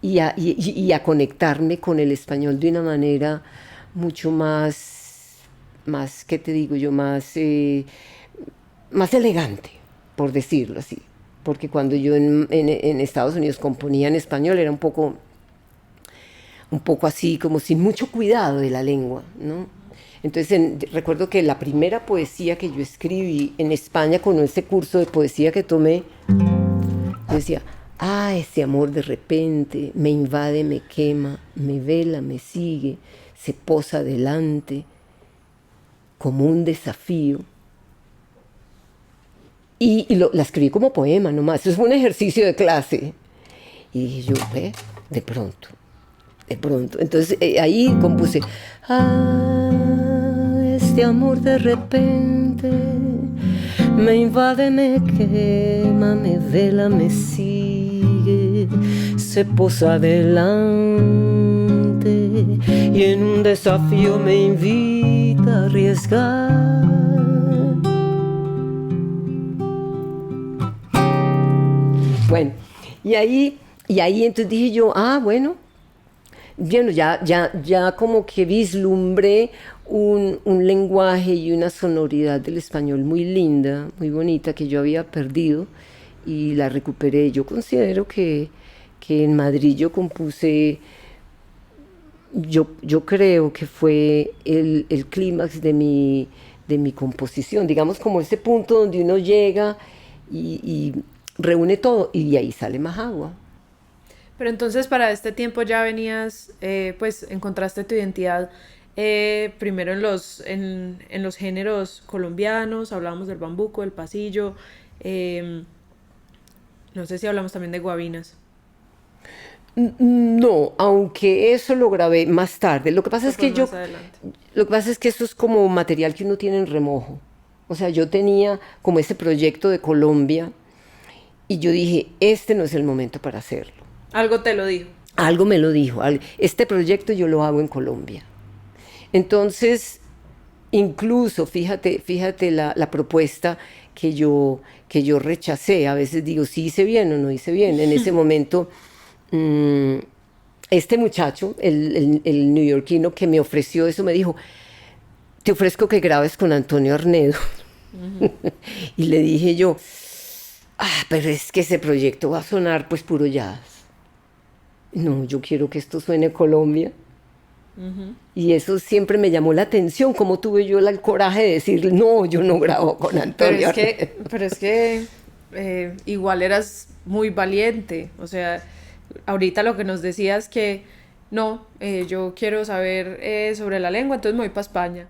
y a conectarme con el español de una manera mucho más, ¿qué te digo yo? Más elegante, por decirlo así. Porque cuando yo en Estados Unidos componía en español era un poco así, como sin mucho cuidado de la lengua, ¿no? Entonces recuerdo que la primera poesía que yo escribí en España con ese curso de poesía que tomé, yo decía, ese amor de repente me invade, me quema, me vela, me sigue, se posa delante como un desafío. Y la escribí como poema nomás, eso fue un ejercicio de clase. Y dije yo, de pronto. Entonces ahí compuse, este amor de repente me invade, me quema, me vela, me sigue, se posa delante y en un desafío me invita a arriesgar. Bueno, y ahí entonces dije yo, bueno, ya como que vislumbré un lenguaje y una sonoridad del español muy linda, muy bonita, que yo había perdido y la recuperé. Yo considero que en Madrid yo compuse, yo creo que fue el clímax de mi composición, digamos como ese punto donde uno llega y reúne todo y de ahí sale más agua. Pero entonces para este tiempo ya venías, pues encontraste tu identidad primero en los géneros colombianos, hablábamos del bambuco, del pasillo, no sé si hablamos también de guabinas. No, aunque eso lo grabé más tarde. Lo que pasa es que eso es como material que uno tiene en remojo. O sea, yo tenía como ese proyecto de Colombia y yo dije, este no es el momento para hacerlo. Algo te lo dijo. Algo me lo dijo. Este proyecto yo lo hago en Colombia. Entonces, incluso, fíjate la propuesta que yo rechacé. A veces digo, sí hice bien o no hice bien. En ese momento, este muchacho, el neoyorquino que me ofreció eso, me dijo, te ofrezco que grabes con Antonio Arnedo. Uh-huh. Y le dije yo, pero es que ese proyecto va a sonar pues puro jazz. No, yo quiero que esto suene Colombia. Uh-huh. Y eso siempre me llamó la atención, como tuve yo el coraje de decir, no, yo no grabo con Antonio. Pero es que igual eras muy valiente, o sea, ahorita lo que nos decías que no, yo quiero saber sobre la lengua, entonces me voy para España.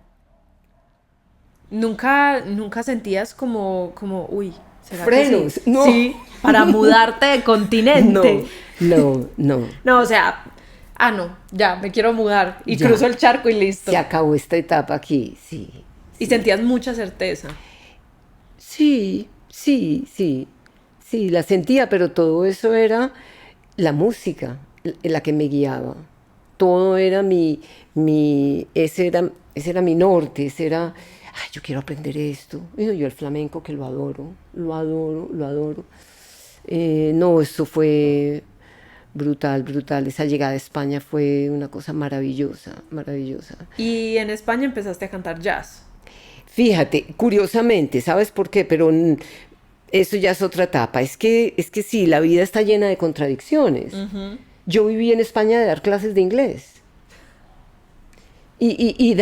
¿Nunca sentías como uy, ¿será frenos? Que sí? No. Sí, para mudarte de continente. No. No, o sea, no, ya, me quiero mudar y cruzo el charco y listo. Se acabó esta etapa aquí, sí. ¿Y sentías mucha certeza? Sí, la sentía, pero todo eso era la música la que me guiaba. todo era ese era mi norte, ese era, ay, yo quiero aprender esto. Y yo el flamenco que lo adoro, lo adoro, lo adoro. No, esto fue brutal, brutal. Esa llegada a España fue una cosa maravillosa, maravillosa. Y en España empezaste a cantar jazz. Fíjate, curiosamente, ¿sabes por qué? Pero eso ya es otra etapa. Es que sí, la vida está llena de contradicciones. Yo viví en España de dar clases de inglés. Y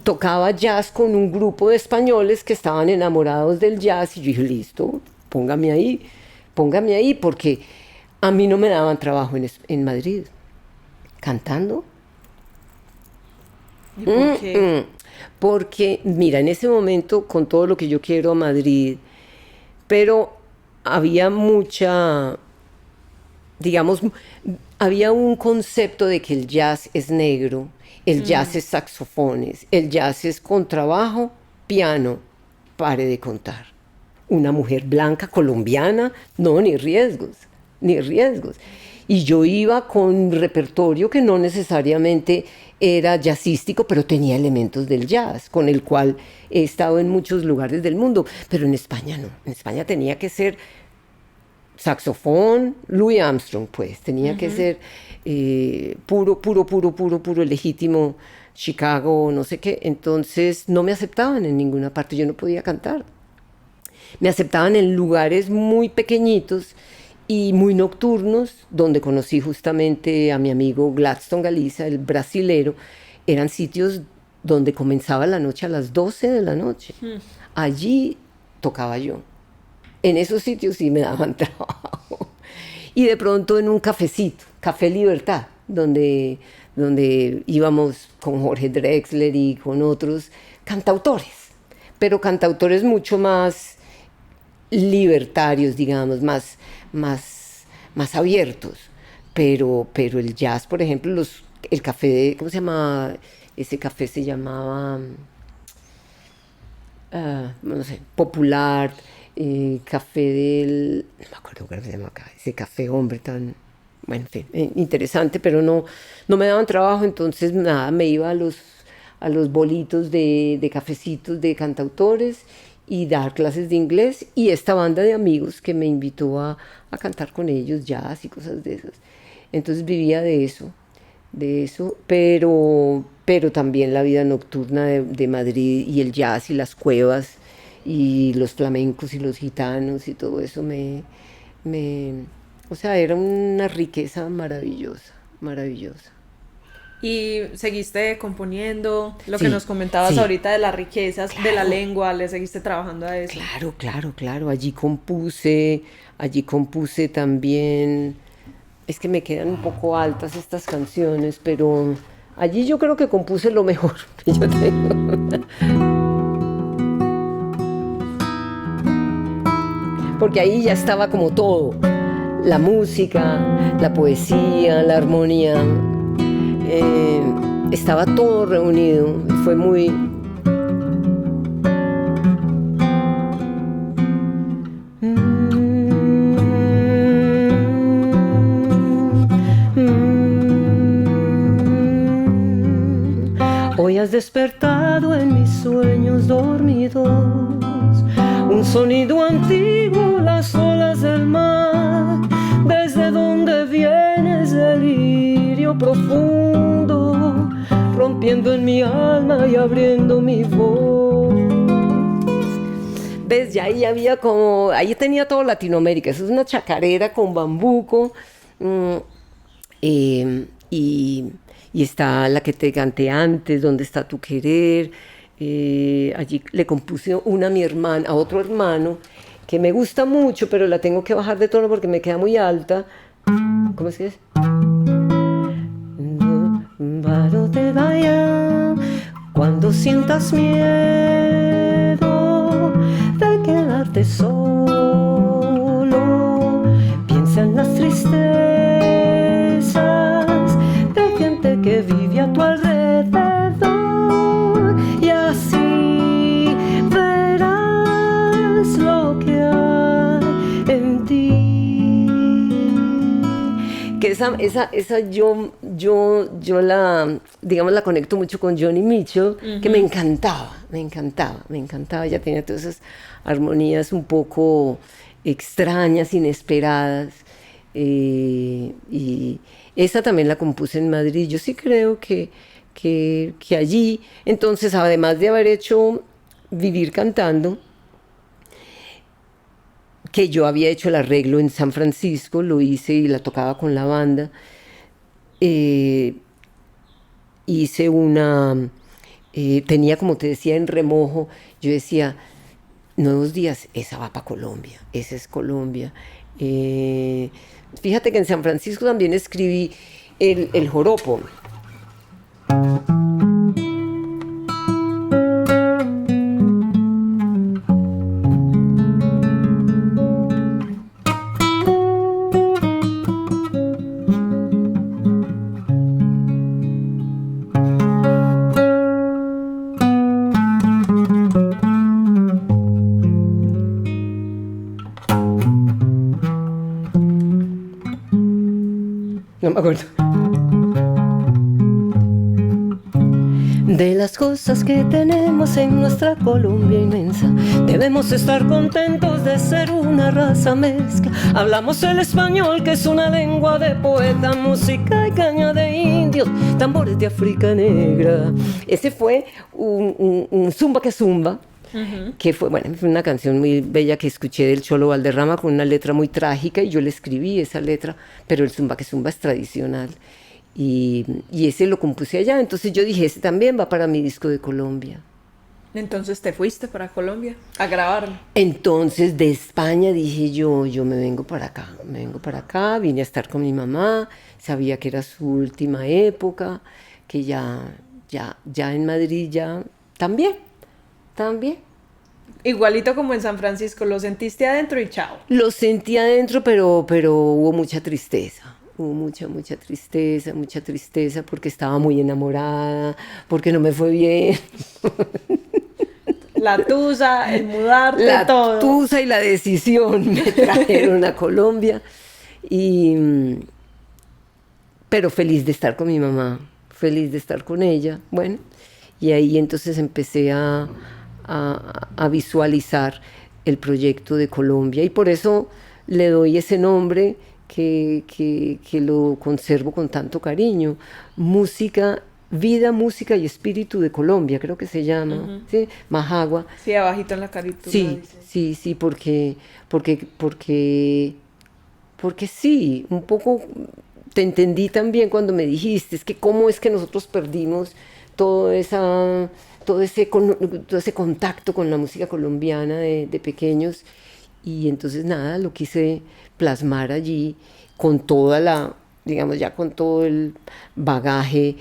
tocaba jazz con un grupo de españoles que estaban enamorados del jazz. Y yo dije, listo, póngame ahí, porque a mí no me daban trabajo en Madrid. ¿Cantando? ¿Y por qué? Porque, mira, en ese momento, con todo lo que yo quiero a Madrid, pero había había un concepto de que el jazz es negro, el jazz es saxofones, el jazz es contrabajo, piano, pare de contar. Una mujer blanca, colombiana, no, ni riesgos. Y yo iba con un repertorio que no necesariamente era jazzístico, pero tenía elementos del jazz, con el cual he estado en muchos lugares del mundo, pero en España no. En España tenía que ser saxofón, Louis Armstrong, pues, tenía que ser puro, legítimo, Chicago, no sé qué. Entonces no me aceptaban en ninguna parte, yo no podía cantar. Me aceptaban en lugares muy pequeñitos y muy nocturnos, donde conocí justamente a mi amigo Gladstone Galiza, el brasilero. Eran sitios donde comenzaba la noche a las 12 de la noche. Allí tocaba yo. En esos sitios sí me daban trabajo. Y de pronto en un cafecito, Café Libertad, donde íbamos con Jorge Drexler y con otros cantautores, pero cantautores mucho más libertarios, digamos, más abiertos. Pero el jazz, por ejemplo, el café, ¿cómo se llama? Ese café se llamaba, no sé, Popular, café no me acuerdo cómo se llama acá, ese café, hombre, tan, bueno, en fin, interesante, pero no me daban trabajo, entonces nada, me iba a los bolitos de cafecitos de cantautores y dar clases de inglés, y esta banda de amigos que me invitó a cantar con ellos jazz y cosas de esas. Entonces vivía de eso, pero también la vida nocturna de Madrid y el jazz y las cuevas y los flamencos y los gitanos y todo eso o sea, era una riqueza maravillosa, maravillosa. Y seguiste componiendo lo Sí, que nos comentabas sí. ahorita de las riquezas de la Claro. lengua, le seguiste trabajando a eso. Claro. Allí compuse también. Es que me quedan un poco altas estas canciones, pero allí yo creo que compuse lo mejor que yo tengo. Porque ahí ya estaba como todo. La música, la poesía, la armonía. Estaba todo reunido. Fue muy... Hoy has despertado en mis sueños dormidos un sonido antiguo, las olas del mar, desde donde viene ese delirio profundo, rompiendo en mi alma y abriendo mi voz. ¿Ves? Ya ahí había como, ahí tenía todo Latinoamérica. Eso es una chacarera con bambuco. Y está la que te canté antes, ¿Dónde está tu querer? Allí le compuse una a mi hermana, a otro hermano, que me gusta mucho, pero la tengo que bajar de tono porque me queda muy alta. ¿Cómo es que es? No te vayas cuando sientas miedo de quedarte solo. Piensa en las tristezas de gente que vive a tu alrededor, y así verás lo que hay en ti. Que esa yo la, digamos, la conecto mucho con Joni Mitchell, que me encantaba. Ella tenía todas esas armonías un poco extrañas, inesperadas. Y esa también la compuse en Madrid. Yo sí creo que allí, entonces, además de haber hecho Vivir cantando, que yo había hecho el arreglo en San Francisco, lo hice y la tocaba con la banda. Hice tenía, como te decía, en remojo, yo decía, Nuevos Días, esa va para Colombia, esa es Colombia. Fíjate que en San Francisco también escribí el joropo. No me acuerdo. De las cosas que tenemos en nuestra Colombia inmensa, debemos estar contentos de ser una raza mezcla. Hablamos el español, que es una lengua de poeta, música y caña de indios, tambores de África negra. Ese fue un zumba que zumba. Uh-huh. Que fue una canción muy bella que escuché del Cholo Valderrama, con una letra muy trágica, y yo le escribí esa letra, pero el zumba que zumba es tradicional, y ese lo compuse allá. Entonces yo dije, ese también va para mi disco de Colombia. Entonces te fuiste para Colombia a grabarlo. Entonces de España dije yo me vengo para acá, vine a estar con mi mamá, sabía que era su última época, que ya en Madrid ya también. Igualito como en San Francisco, lo sentiste adentro y chao. Lo sentí adentro, pero hubo mucha tristeza. Hubo mucha tristeza porque estaba muy enamorada, porque no me fue bien. La tusa, el mudarte, todo. La tusa y la decisión me trajeron a Colombia. Pero feliz de estar con mi mamá, feliz de estar con ella. Bueno, y ahí entonces empecé a visualizar el proyecto de Colombia, y por eso le doy ese nombre que lo conservo con tanto cariño: Vida, Música y Espíritu de Colombia, creo que se llama. Uh-huh. ¿Sí? Majagua. Sí, abajito en la caricatura. Sí, porque sí, un poco te entendí también cuando me dijiste, es que cómo es que nosotros perdimos todo ese contacto con la música colombiana de pequeños, y entonces nada, lo quise plasmar allí con con todo el bagaje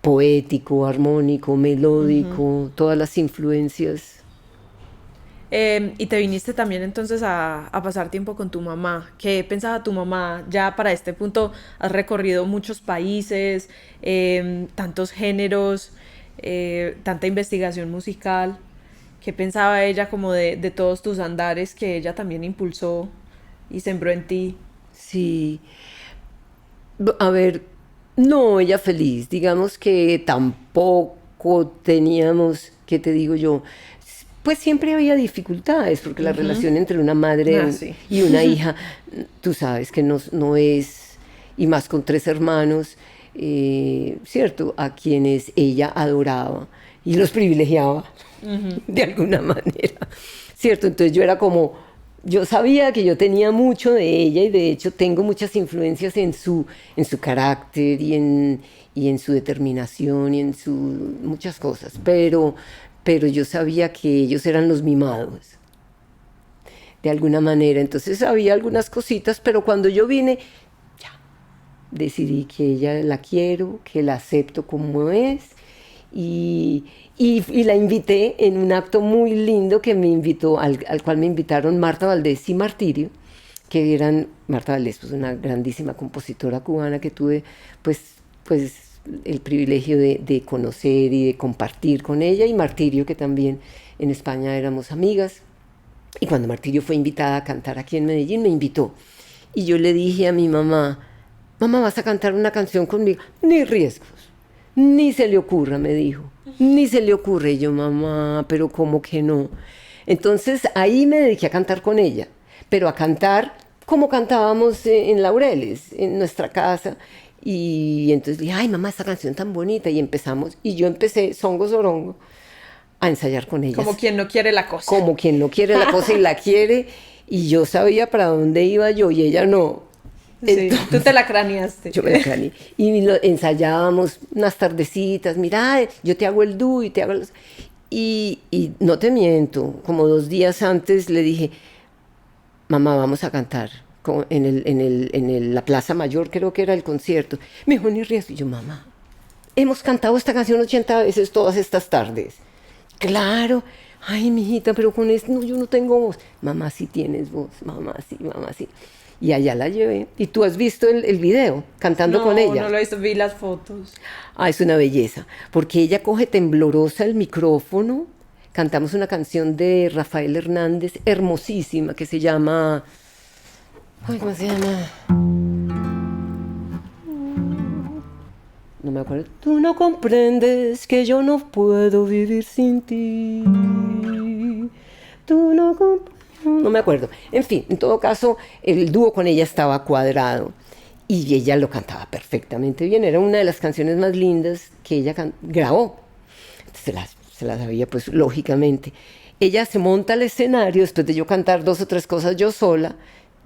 poético, armónico, melódico, uh-huh, todas las influencias. Y te viniste también entonces a pasar tiempo con tu mamá. ¿Qué pensaba tu mamá? Ya para este punto has recorrido muchos países, tantos géneros, tanta investigación musical. ¿Qué pensaba ella como de todos tus andares que ella también impulsó y sembró en ti? Sí, a ver, no, ella feliz. Digamos que tampoco teníamos, ¿qué te digo yo? Pues siempre había dificultades, porque la relación entre una madre y una hija, tú sabes que no es, y más con 3 hermanos, ¿cierto? A quienes ella adoraba y los privilegiaba, uh-huh, de alguna manera, ¿cierto? Entonces yo sabía que yo tenía mucho de ella, y de hecho tengo muchas influencias en su carácter y en su determinación y en muchas cosas, pero yo sabía que ellos eran los mimados, de alguna manera. Entonces había algunas cositas, pero cuando yo vine, ya, decidí que ella la quiero, que la acepto como es, y la invité en un acto muy lindo que me invitó, al cual me invitaron Marta Valdés y Martirio, que eran, Marta Valdés, pues una grandísima compositora cubana que tuve, pues el privilegio de conocer y de compartir con ella, y Martirio, que también en España éramos amigas. Y cuando Martirio fue invitada a cantar aquí en Medellín, me invitó, y yo le dije a mi mamá, mamá, ¿vas a cantar una canción conmigo? Ni riesgos, ni se le ocurra, me dijo, ni se le ocurre. Y yo, mamá, pero ¿cómo que no? Entonces ahí me dediqué a cantar con ella, pero a cantar como cantábamos en Laureles, en nuestra casa. Y entonces dije, ay, mamá, esta canción tan bonita. Y empezamos, y yo empecé, songo, sorongo, a ensayar con ella. Como quien no quiere la cosa. Como quien no quiere la cosa y la quiere. Y yo sabía para dónde iba yo y ella no. Sí, entonces, tú te la craneaste. Yo me la craneé. Y ensayábamos unas tardecitas. Mira, yo te hago el dúo y te hago... Y no te miento, como 2 días antes le dije, mamá, vamos a cantar en la Plaza Mayor, creo que era el concierto. Me dijo, ni riesgo. Y yo, mamá, hemos cantado esta canción 80 veces todas estas tardes. Claro. Ay, mijita, pero con esto no, yo no tengo voz. Mamá, sí tienes voz. Mamá, sí, mamá, sí. Y allá la llevé. ¿Y tú has visto el video cantando con ella? No lo he visto, vi las fotos. Ah, es una belleza. Porque ella coge temblorosa el micrófono. Cantamos una canción de Rafael Hernández, hermosísima, que se llama... Ay, ¿cómo se llama? No me acuerdo. Tú no comprendes que yo no puedo vivir sin ti. Tú no comprendes. No me acuerdo. En fin, en todo caso, el dúo con ella estaba cuadrado y ella lo cantaba perfectamente bien. Era una de las canciones más lindas que ella grabó. Se las sabía, pues, lógicamente. Ella se monta al escenario después de yo cantar 2 o 3 cosas yo sola.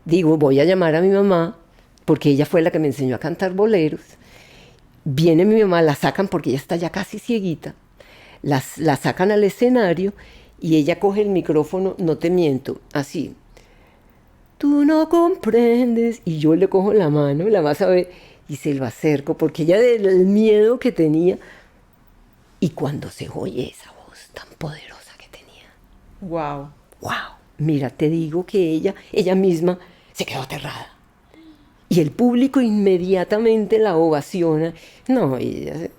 Digo, voy a llamar a mi mamá, porque ella fue la que me enseñó a cantar boleros. Viene mi mamá, la sacan porque ella está ya casi cieguita. La sacan al escenario y ella coge el micrófono, no te miento, así. Tú no comprendes. Y yo le cojo la mano, la vas a ver, y se lo acerco, porque ella del miedo que tenía. Y cuando se oye esa voz tan poderosa que tenía. Wow. Wow. Mira, te digo que ella misma se quedó aterrada. Y el público inmediatamente la ovaciona. No, ella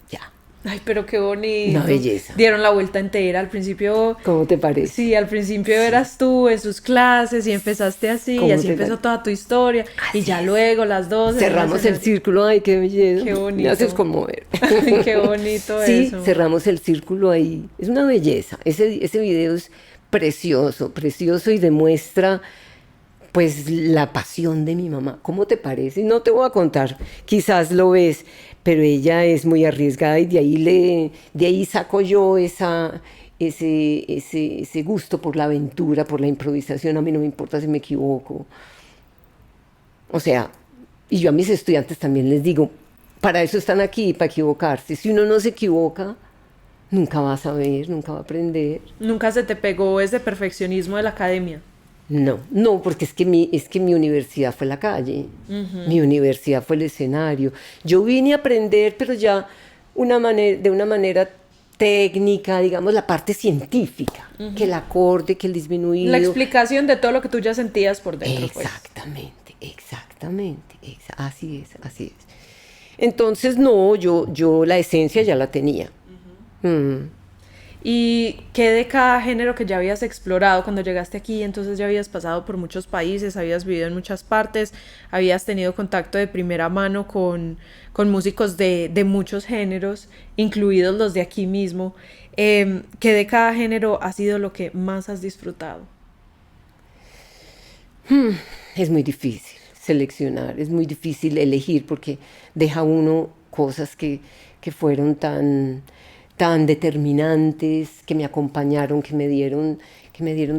ya. Ay, pero qué bonito. Una belleza. Dieron la vuelta entera. Al principio... ¿Cómo te parece? Sí, al principio eras tú en sus clases y empezaste así, y así empezó toda tu historia. Así y ya luego las dos... Cerramos el círculo. Ay, qué belleza. Qué bonito. Me haces conmover. Qué bonito sí, eso. Sí, cerramos el círculo ahí. Es una belleza. Ese video es precioso, precioso y demuestra... pues la pasión de mi mamá. ¿Cómo te parece? No te voy a contar, quizás lo ves, pero ella es muy arriesgada y de ahí saco yo ese gusto por la aventura, por la improvisación. A mí no me importa si me equivoco. O sea, y yo a mis estudiantes también les digo, para eso están aquí, para equivocarse. Si uno no se equivoca, nunca va a saber, nunca va a aprender. ¿Nunca se te pegó ese perfeccionismo de la academia? No, porque es que mi universidad fue la calle, mi universidad fue el escenario. Yo vine a aprender, pero ya de una manera técnica, digamos, la parte científica, que el acorde, que el disminuido. La explicación de todo lo que tú ya sentías por dentro. Exactamente, pues. Exactamente, así es. Entonces, no, yo la esencia ya la tenía. ¿Y qué de cada género que ya habías explorado cuando llegaste aquí? Entonces ya habías pasado por muchos países, habías vivido en muchas partes, habías tenido contacto de primera mano con músicos de muchos géneros, incluidos los de aquí mismo. ¿Qué de cada género ha sido lo que más has disfrutado? Es muy difícil seleccionar, es muy difícil elegir porque deja uno cosas que fueron tan determinantes, que me acompañaron, que me dieron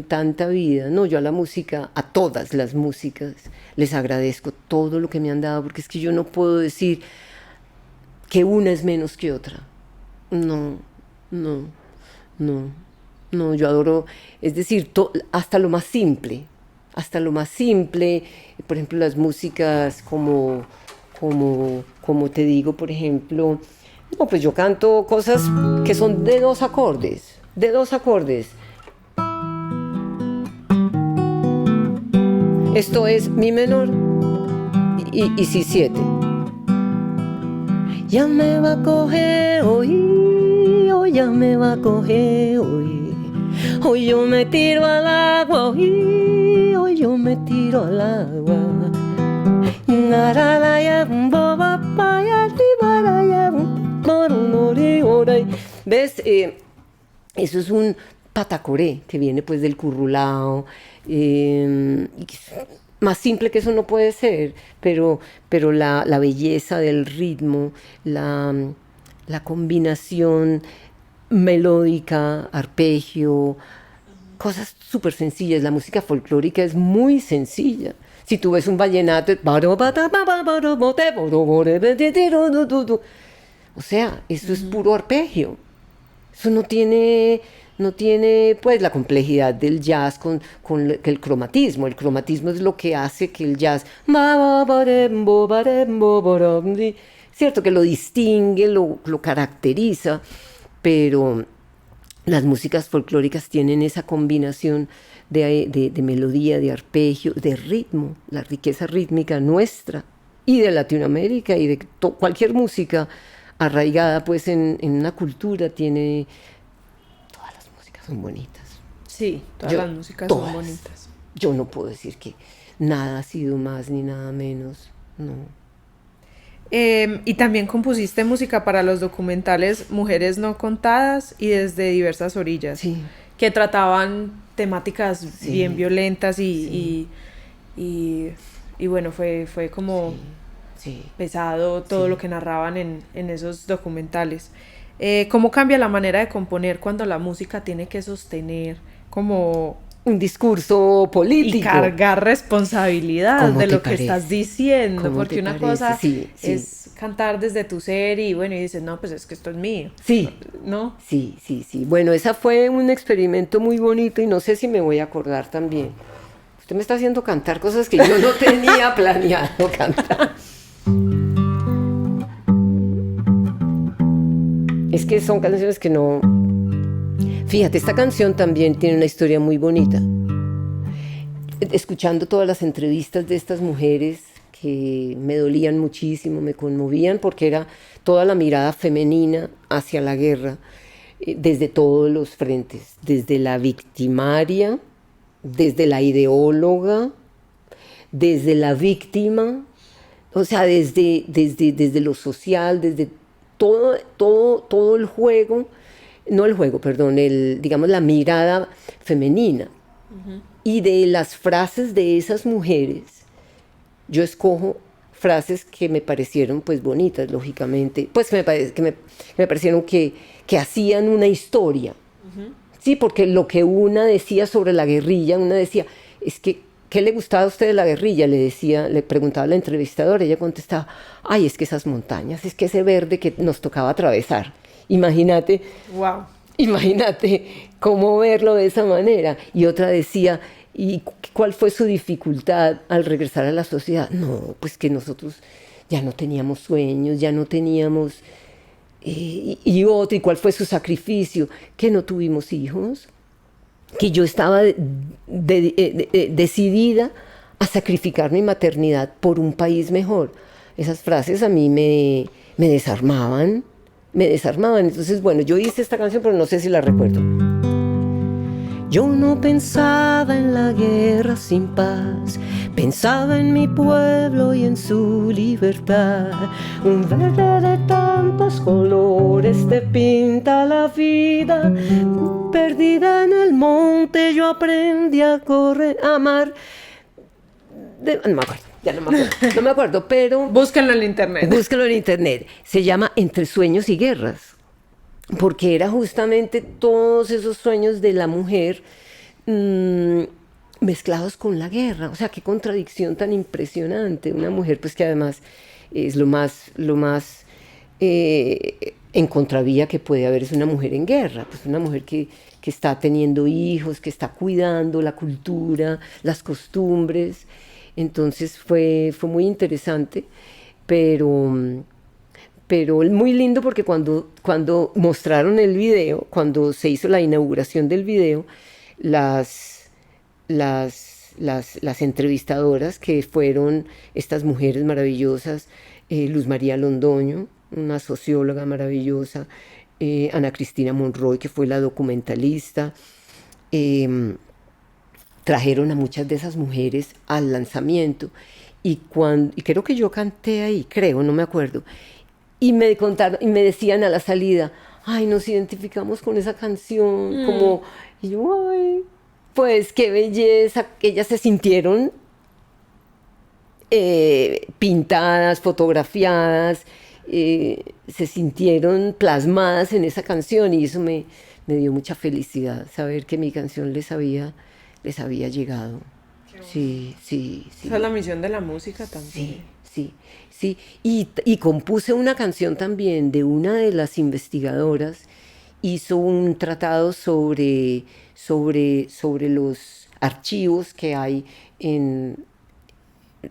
tanta vida. No, yo a la música, a todas las músicas, les agradezco todo lo que me han dado, porque es que yo no puedo decir que una es menos que otra. No, yo adoro, es decir, hasta lo más simple, por ejemplo, las músicas como te digo, por ejemplo, no, pues yo canto cosas que son de 2 acordes. Esto es mi menor y si 7. Ya me va a coger hoy ya me va a coger hoy. Hoy yo me tiro al agua, hoy yo me tiro al agua. ¿Ves? Eso es un patacoré que viene pues del currulao. Más simple que eso no puede ser, pero la belleza del ritmo, la combinación melódica, arpegio, cosas súper sencillas. La música folclórica es muy sencilla. Si tú ves un vallenato, o sea, eso es puro arpegio. Eso no tiene pues la complejidad del jazz con el cromatismo. El cromatismo es lo que hace que el jazz, cierto, que lo distingue, lo caracteriza, pero las músicas folclóricas tienen esa combinación de melodía, de arpegio, de ritmo, la riqueza rítmica nuestra y de Latinoamérica y de cualquier música arraigada pues en una cultura tiene. Todas las músicas son bonitas. Sí, todas las músicas son bonitas. Yo no puedo decir que nada ha sido más ni nada menos, no. Y también compusiste música para los documentales Mujeres No Contadas y Desde Diversas Orillas, Sí. que trataban temáticas bien violentas y bueno, fue como pesado todo lo que narraban en esos documentales. ¿Cómo cambia la manera de componer cuando la música tiene que sostener como un discurso político y cargar responsabilidad de lo que estás diciendo? Porque una cosa es cantar desde tu ser y bueno, y dices, no, pues es que esto es mío. Sí, ¿no? Sí. Bueno, esa fue un experimento muy bonito y no sé si me voy a acordar también. Usted me está haciendo cantar cosas que yo no tenía planeado cantar. Es que son canciones que no. Fíjate, esta canción también tiene una historia muy bonita. Escuchando todas las entrevistas de estas mujeres que me dolían muchísimo, me conmovían porque era toda la mirada femenina hacia la guerra, desde todos los frentes, desde la victimaria, desde la ideóloga, desde la víctima, o sea, desde lo social, desde todo el juego. No el juego, perdón, digamos la mirada femenina. Uh-huh. Y de las frases de esas mujeres, yo escojo frases que me parecieron pues bonitas, lógicamente, pues que me parecieron que hacían una historia. Uh-huh. Sí, porque lo que una decía sobre la guerrilla, una decía, es que, ¿qué le gustaba a usted de la guerrilla? Le preguntaba a la entrevistadora, ella contestaba, ay, es que esas montañas, es que ese verde que nos tocaba atravesar. Imagínate, wow. Imagínate cómo verlo de esa manera. Y otra decía, ¿y cuál fue su dificultad al regresar a la sociedad? No, pues que nosotros ya no teníamos sueños, ya no teníamos. Y otra, ¿y cuál fue su sacrificio? Que no tuvimos hijos, que yo estaba decidida a sacrificar mi maternidad por un país mejor. Esas frases a mí me desarmaban. Entonces, bueno, yo hice esta canción, pero no sé si la recuerdo. Yo no pensaba en la guerra sin paz, pensaba en mi pueblo y en su libertad. Un verde de tantos colores te pinta la vida. Perdida en el monte yo aprendí a correr, a amar. No me acuerdo. Ya no me acuerdo, pero. Búsquenlo en internet. Se llama Entre Sueños y Guerras, porque era justamente todos esos sueños de la mujer mezclados con la guerra. O sea, qué contradicción tan impresionante. Una mujer, pues que además es lo más en contravía que puede haber, es una mujer en guerra, pues una mujer que está teniendo hijos, que está cuidando la cultura, las costumbres. Entonces fue muy interesante, pero muy lindo porque cuando mostraron el video, cuando se hizo la inauguración del video, las entrevistadoras, que fueron estas mujeres maravillosas, Luz María Londoño, una socióloga maravillosa, Ana Cristina Monroy, que fue la documentalista, trajeron a muchas de esas mujeres al lanzamiento y creo que yo canté ahí, creo, no me acuerdo. Y me contaron, y me decían a la salida, ay, nos identificamos con esa canción, como, y yo, ay, pues qué belleza, que ellas se sintieron pintadas, fotografiadas, se sintieron plasmadas en esa canción y eso me dio mucha felicidad, saber que mi canción les había llegado. Sí, sí, sí. Esa es la misión de la música también. Sí, sí, sí. Y compuse una canción también de una de las investigadoras, hizo un tratado sobre los archivos que hay en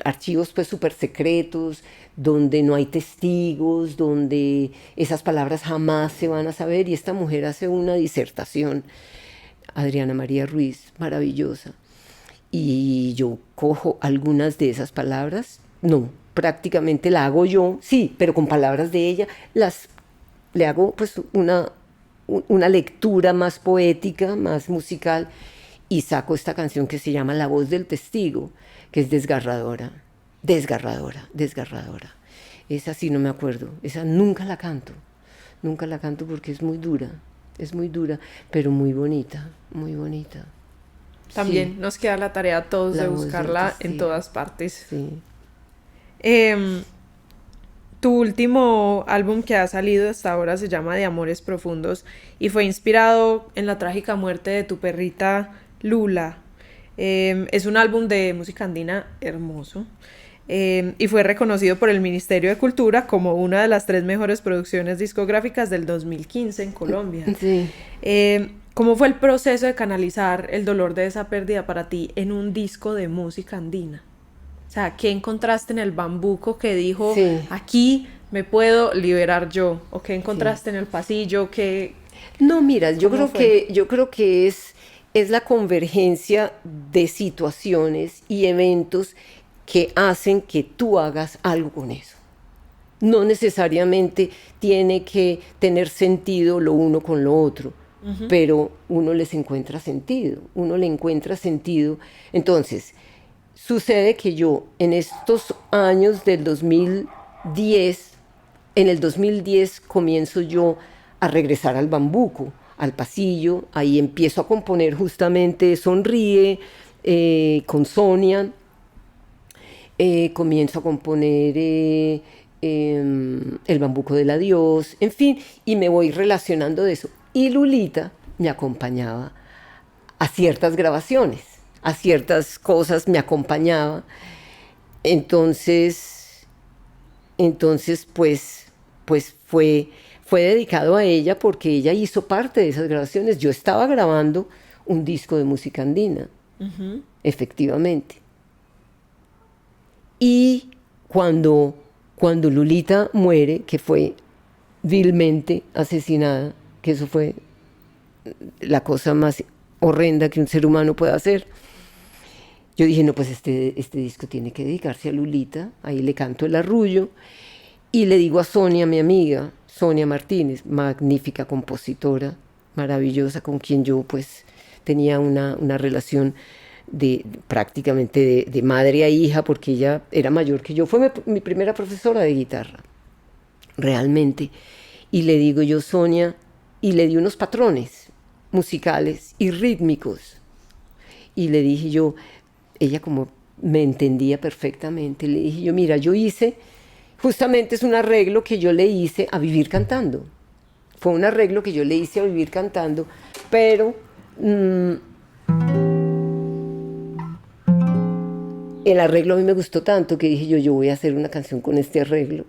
archivos pues súper secretos, donde no hay testigos, donde esas palabras jamás se van a saber. Y esta mujer hace una disertación, Adriana María Ruiz, maravillosa. Y yo cojo algunas de esas palabras, no, prácticamente la hago yo, sí, pero con palabras de ella, le hago pues una lectura más poética, más musical, y saco esta canción que se llama La voz del testigo, que es desgarradora, desgarradora, desgarradora. Esa sí no me acuerdo, esa nunca la canto porque es muy dura, pero muy bonita, muy bonita. También Sí. nos queda la tarea a todos La de voz del buscarla en testigo. todas partes. Sí. Tu último álbum que ha salido hasta ahora se llama De Amores Profundos y fue inspirado en la trágica muerte de tu perrita Lula. Es un álbum de música andina hermoso y fue reconocido por el Ministerio de Cultura como una de las 3 mejores producciones discográficas del 2015 en Colombia. Sí. ¿Cómo fue el proceso de canalizar el dolor de esa pérdida para ti en un disco de música andina? O sea, ¿qué encontraste en el bambuco que dijo, Sí. aquí me puedo liberar yo? ¿O qué encontraste en el pasillo? No, mira, ¿Cómo fue? yo creo que es la convergencia de situaciones y eventos que hacen que tú hagas algo con eso. No necesariamente tiene que tener sentido lo uno con lo otro, pero uno le encuentra sentido. Entonces, sucede que yo en estos años del 2010, en el 2010 comienzo yo a regresar al bambuco, al pasillo, ahí empiezo a componer justamente Sonríe, con Sonia, comienzo a componer El bambuco del adiós, en fin, y me voy relacionando de eso. Y Lulita me acompañaba a ciertas grabaciones, a ciertas cosas me acompañaba. Entonces pues fue dedicado a ella porque ella hizo parte de esas grabaciones. Yo estaba grabando un disco de música andina, efectivamente. Y cuando Lulita muere, que fue vilmente asesinada, que eso fue la cosa más horrenda que un ser humano puede hacer, yo dije, no, pues este disco tiene que dedicarse a Lulita. Ahí le canto el arrullo y le digo a Sonia, mi amiga, Sonia Martínez, magnífica compositora, maravillosa, con quien yo pues tenía una relación prácticamente de madre a hija, porque ella era mayor que yo. Fue mi primera profesora de guitarra, realmente. Y le digo yo, Sonia, y le di unos patrones musicales y rítmicos. Y le dije yo, ella como me entendía perfectamente, le dije yo, mira, justamente es un arreglo que yo le hice a Vivir Cantando. Fue un arreglo que yo le hice a Vivir Cantando, pero el arreglo a mí me gustó tanto que dije yo voy a hacer una canción con este arreglo.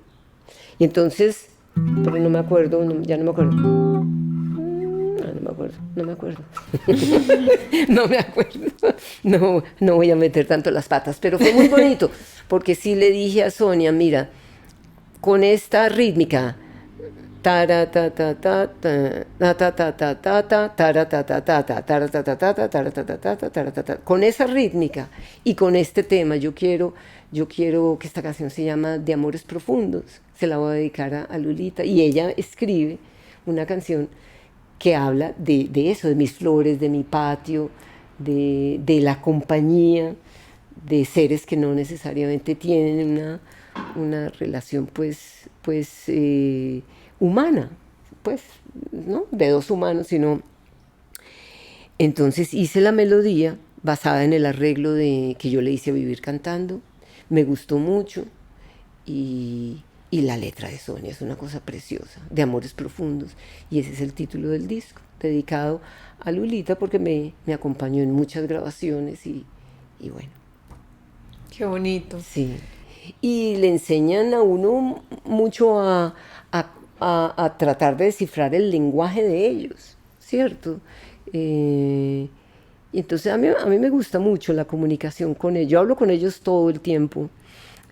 Y entonces, pero no me acuerdo, ya no me acuerdo. No me acuerdo. No me acuerdo. No voy a meter tanto las patas, pero fue muy bonito, porque sí le dije a Sonia, mira, con esta rítmica, con esa rítmica y con este tema, yo quiero que esta canción se llama De Amores Profundos, se la voy a dedicar a Lulita, y ella escribe una canción que habla de eso, de mis flores, de mi patio, de la compañía, de seres que no necesariamente tienen una relación humana, pues, ¿no? De dos humanos, sino... Entonces hice la melodía basada en el arreglo que yo le hice a Vivir Cantando, me gustó mucho y la letra de Sonia es una cosa preciosa, de amores profundos, y ese es el título del disco, dedicado a Lulita porque me acompañó en muchas grabaciones y bueno. Qué bonito. Sí. Y le enseñan a uno mucho a tratar de descifrar el lenguaje de ellos, ¿cierto? Y entonces a mí me gusta mucho la comunicación con ellos. Yo hablo con ellos todo el tiempo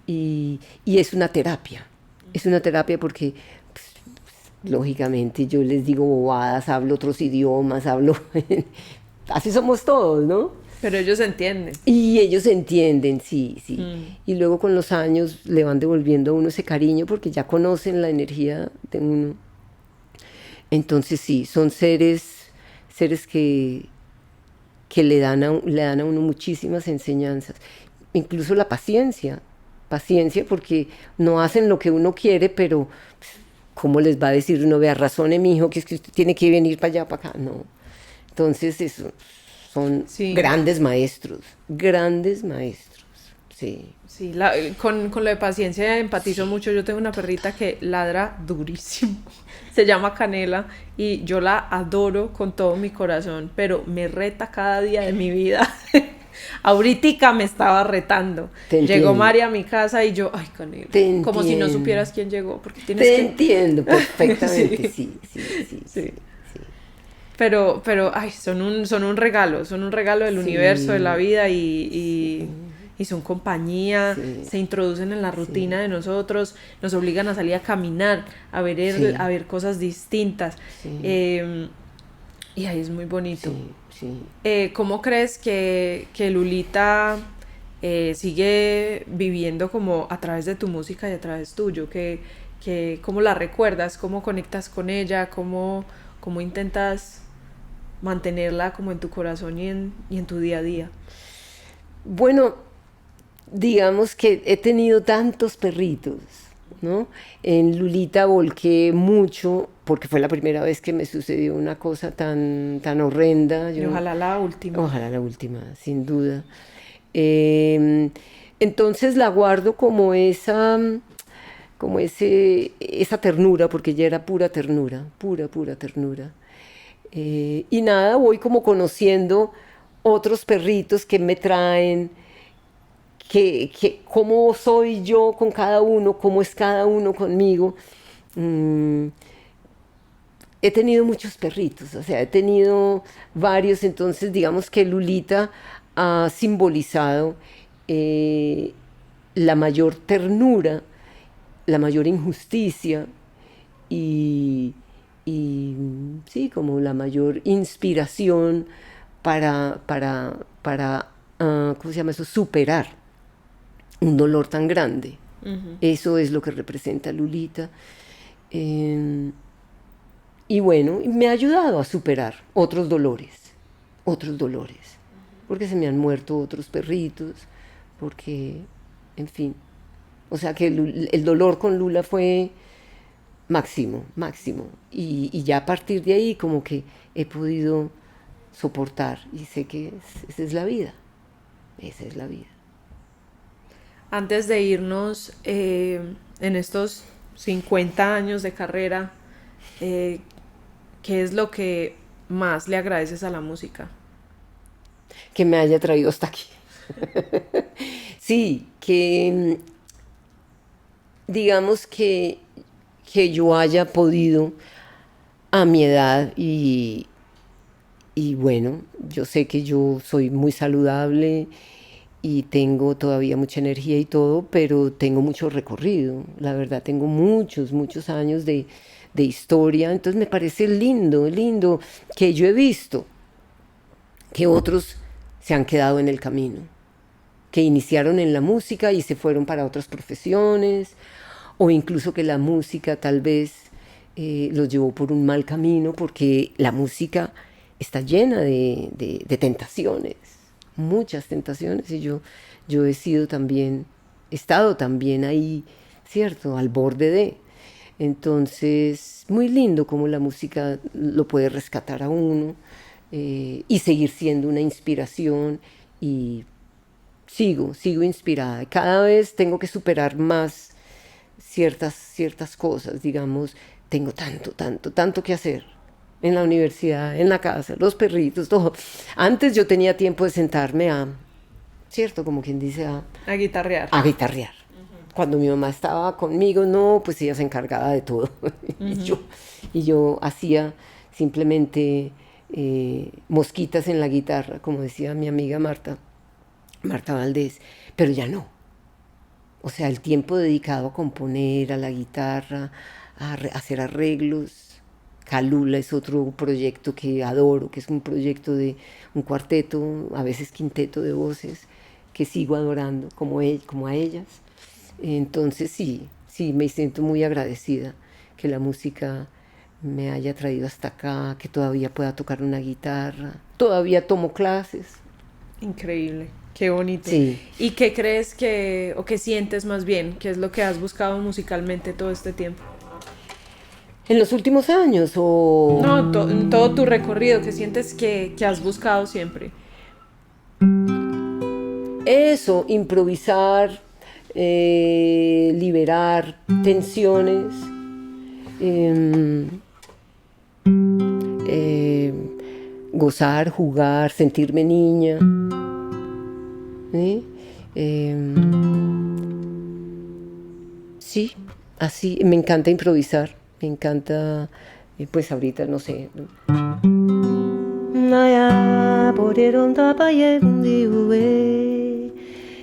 y es una terapia. Es una terapia porque, pues, lógicamente, yo les digo bobadas, hablo otros idiomas, así somos todos, ¿no? Pero ellos entienden. Y ellos entienden, sí, sí. Y luego con los años le van devolviendo a uno ese cariño porque ya conocen la energía de uno. Entonces sí, son seres que le dan a uno muchísimas enseñanzas. Incluso la paciencia porque no hacen lo que uno quiere, pero pues, ¿cómo les va a decir uno? Vea, razone, mijo, que es que usted tiene que venir para allá, para acá. No. Entonces eso... Son grandes maestros, sí. Sí, con lo de paciencia empatizo mucho. Yo tengo una perrita que ladra durísimo, se llama Canela y yo la adoro con todo mi corazón, pero me reta cada día de mi vida. Ahorita me estaba retando. Llegó Mari a mi casa y yo, ay, Canela, como si no supieras quién llegó, porque entiendo perfectamente, sí. Pero ay, son un regalo del universo, de la vida y son compañía, se introducen en la rutina de nosotros, nos obligan a salir a caminar, a ver cosas distintas. Y ahí es muy bonito. ¿Cómo crees que Lulita sigue viviendo como a través de tu música y a través tuyo? ¿Cómo la recuerdas? ¿Cómo conectas con ella? ¿Cómo intentas mantenerla como en tu corazón y en tu día a día? Bueno, digamos que he tenido tantos perritos, ¿no? En Lulita volqué mucho porque fue la primera vez que me sucedió una cosa tan horrenda. Y ojalá la última. Ojalá la última, sin duda. Entonces la guardo como esa ternura, porque ella era pura ternura. Y nada, voy como conociendo otros perritos que me traen, cómo soy yo con cada uno, cómo es cada uno conmigo. He tenido muchos perritos, o sea, he tenido varios, entonces digamos que Lulita ha simbolizado la mayor ternura, la mayor injusticia y sí, como la mayor inspiración para ¿cómo se llama eso? Superar un dolor tan grande. Uh-huh. Eso es lo que representa Lulita. Y bueno, me ha ayudado a superar otros dolores, porque se me han muerto otros perritos, porque, en fin, o sea que el dolor con Lula fue máximo, y ya a partir de ahí como que he podido soportar y sé que esa es la vida. Antes de irnos, en estos 50 años de carrera, ¿qué es lo que más le agradeces a la música? Que me haya traído hasta aquí. Sí, que digamos que yo haya podido a mi edad y bueno, yo sé que yo soy muy saludable y tengo todavía mucha energía y todo, pero tengo mucho recorrido, la verdad, tengo muchos años de historia, entonces me parece lindo que yo he visto que otros se han quedado en el camino, que iniciaron en la música y se fueron para otras profesiones, o incluso que la música tal vez los llevó por un mal camino, porque la música está llena de tentaciones, muchas tentaciones y yo he sido también, he estado también ahí, ¿cierto? Al borde de. Entonces, muy lindo cómo la música lo puede rescatar a uno y seguir siendo una inspiración y sigo inspirada. Cada vez tengo que superar más ciertas cosas, digamos, tengo tanto que hacer en la universidad, en la casa, los perritos, todo. Antes yo tenía tiempo de sentarme a, cierto, como quien dice, A guitarrear. a guitarrear. Cuando mi mamá estaba conmigo, no, pues ella se encargaba de todo. y yo hacía simplemente mosquitas en la guitarra, como decía mi amiga Marta Valdés, pero ya no. O sea, el tiempo dedicado a componer, a la guitarra, hacer arreglos. Calula es otro proyecto que adoro, que es un proyecto de un cuarteto, a veces quinteto de voces, que sigo adorando como a ellas. Entonces sí, me siento muy agradecida que la música me haya traído hasta acá, que todavía pueda tocar una guitarra, todavía tomo clases. Increíble, qué bonito. Sí. ¿Y qué crees que, o qué sientes más bien, qué es lo que has buscado musicalmente todo este tiempo? ¿En los últimos años o...? No, en todo tu recorrido, ¿qué sientes que has buscado siempre? Eso, improvisar, liberar tensiones, gozar, jugar, sentirme niña. ¿Sí? Sí, así, me encanta improvisar, me encanta, pues ahorita no sé.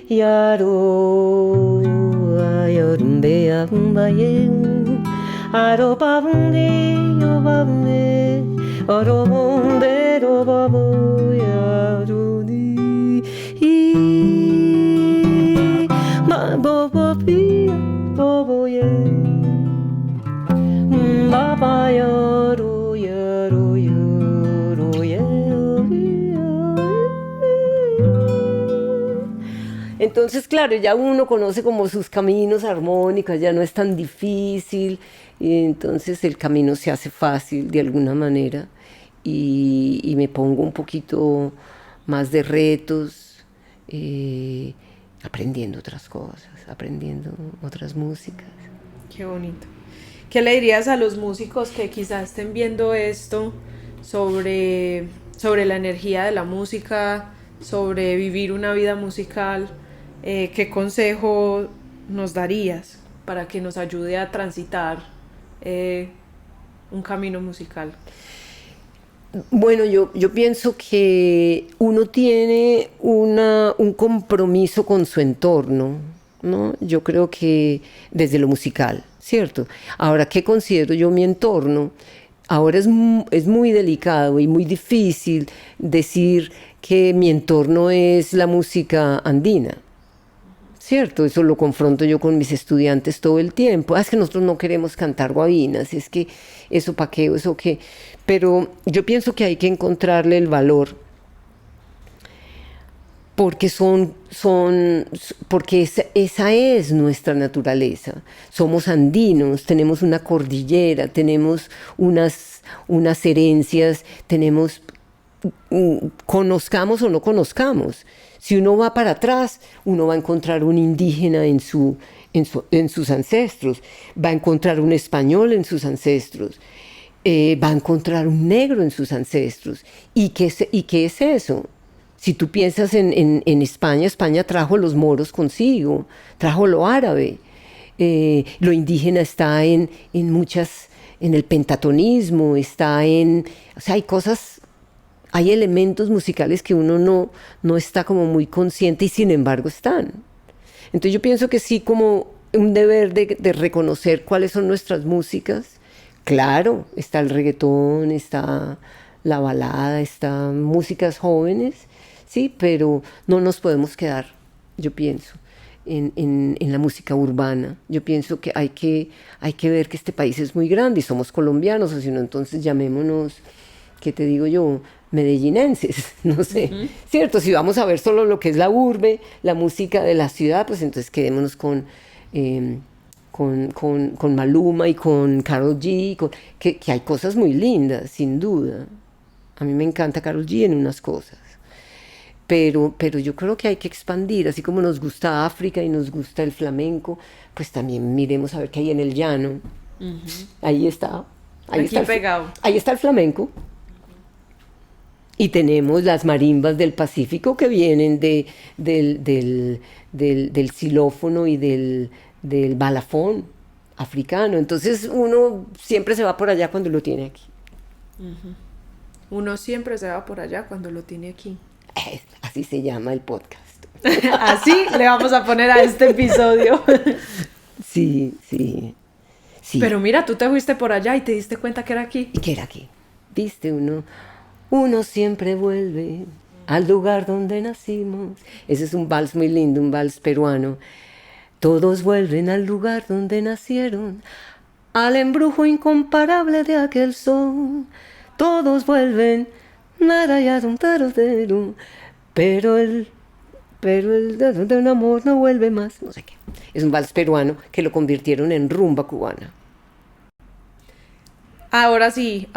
Yaro ayorumbea bumbayen aropa bundi yobame orombe robabo yaruni ma bobo pi bobo ye baba yaro yaro yaro ye. Entonces, claro, ya uno conoce como sus caminos armónicos, ya no es tan difícil, y entonces el camino se hace fácil de alguna manera y me pongo un poquito más de retos, aprendiendo otras cosas, aprendiendo otras músicas. Qué bonito. ¿Qué le dirías a los músicos que quizás estén viendo esto sobre la energía de la música, sobre vivir una vida musical? ¿Qué consejo nos darías para que nos ayude a transitar un camino musical? Bueno, yo pienso que uno tiene un compromiso con su entorno, ¿no? Yo creo que desde lo musical, ¿cierto? Ahora, ¿qué considero yo mi entorno? Ahora es muy delicado y muy difícil decir que mi entorno es la música andina. ¿Cierto? Eso lo confronto yo con mis estudiantes todo el tiempo. Es que nosotros no queremos cantar guabinas, es que eso pa' qué, eso qué. Pero yo pienso que hay que encontrarle el valor porque porque esa es nuestra naturaleza. Somos andinos, tenemos una cordillera, tenemos unas herencias, conozcamos o no conozcamos. Si uno va para atrás, uno va a encontrar un indígena en sus ancestros, va a encontrar un español en sus ancestros, va a encontrar un negro en sus ancestros. ¿Y qué es eso? Si tú piensas en España, España trajo los moros consigo, trajo lo árabe. Lo indígena está en el pentatonismo, o sea, hay cosas... Hay elementos musicales que uno no está como muy consciente y sin embargo están. Entonces yo pienso que sí como un deber de reconocer cuáles son nuestras músicas. Claro, está el reggaetón, está la balada, están músicas jóvenes, sí, pero no nos podemos quedar, yo pienso, en la música urbana. Yo pienso que hay que ver que este país es muy grande y somos colombianos, o si no, entonces llamémonos, ¿qué te digo yo? medellinenses, no sé, ¿cierto? Si vamos a ver solo lo que es la urbe, la música de la ciudad, pues entonces quedémonos con Maluma y con Karol G, que hay cosas muy lindas, sin duda. A mí me encanta Karol G en unas cosas. Pero yo creo que hay que expandir, así como nos gusta África y nos gusta el flamenco, pues también miremos a ver qué hay en el llano. Ahí está. Aquí pegado. Ahí está el flamenco. Y tenemos las marimbas del Pacífico que vienen del xilófono y del balafón africano. Entonces uno siempre se va por allá cuando lo tiene aquí. Uno siempre se va por allá cuando lo tiene aquí. Así se llama el podcast. Así le vamos a poner a este episodio. Sí. Pero mira, tú te fuiste por allá y te diste cuenta que era aquí. ¿Y qué era aquí? Viste, uno siempre vuelve al lugar donde nacimos. Ese es un vals muy lindo, un vals peruano. Todos vuelven al lugar donde nacieron, al embrujo incomparable de aquel sol. Todos vuelven, pero el de un amor no vuelve más. No sé qué. Es un vals peruano que lo convirtieron en rumba cubana. Ahora sí,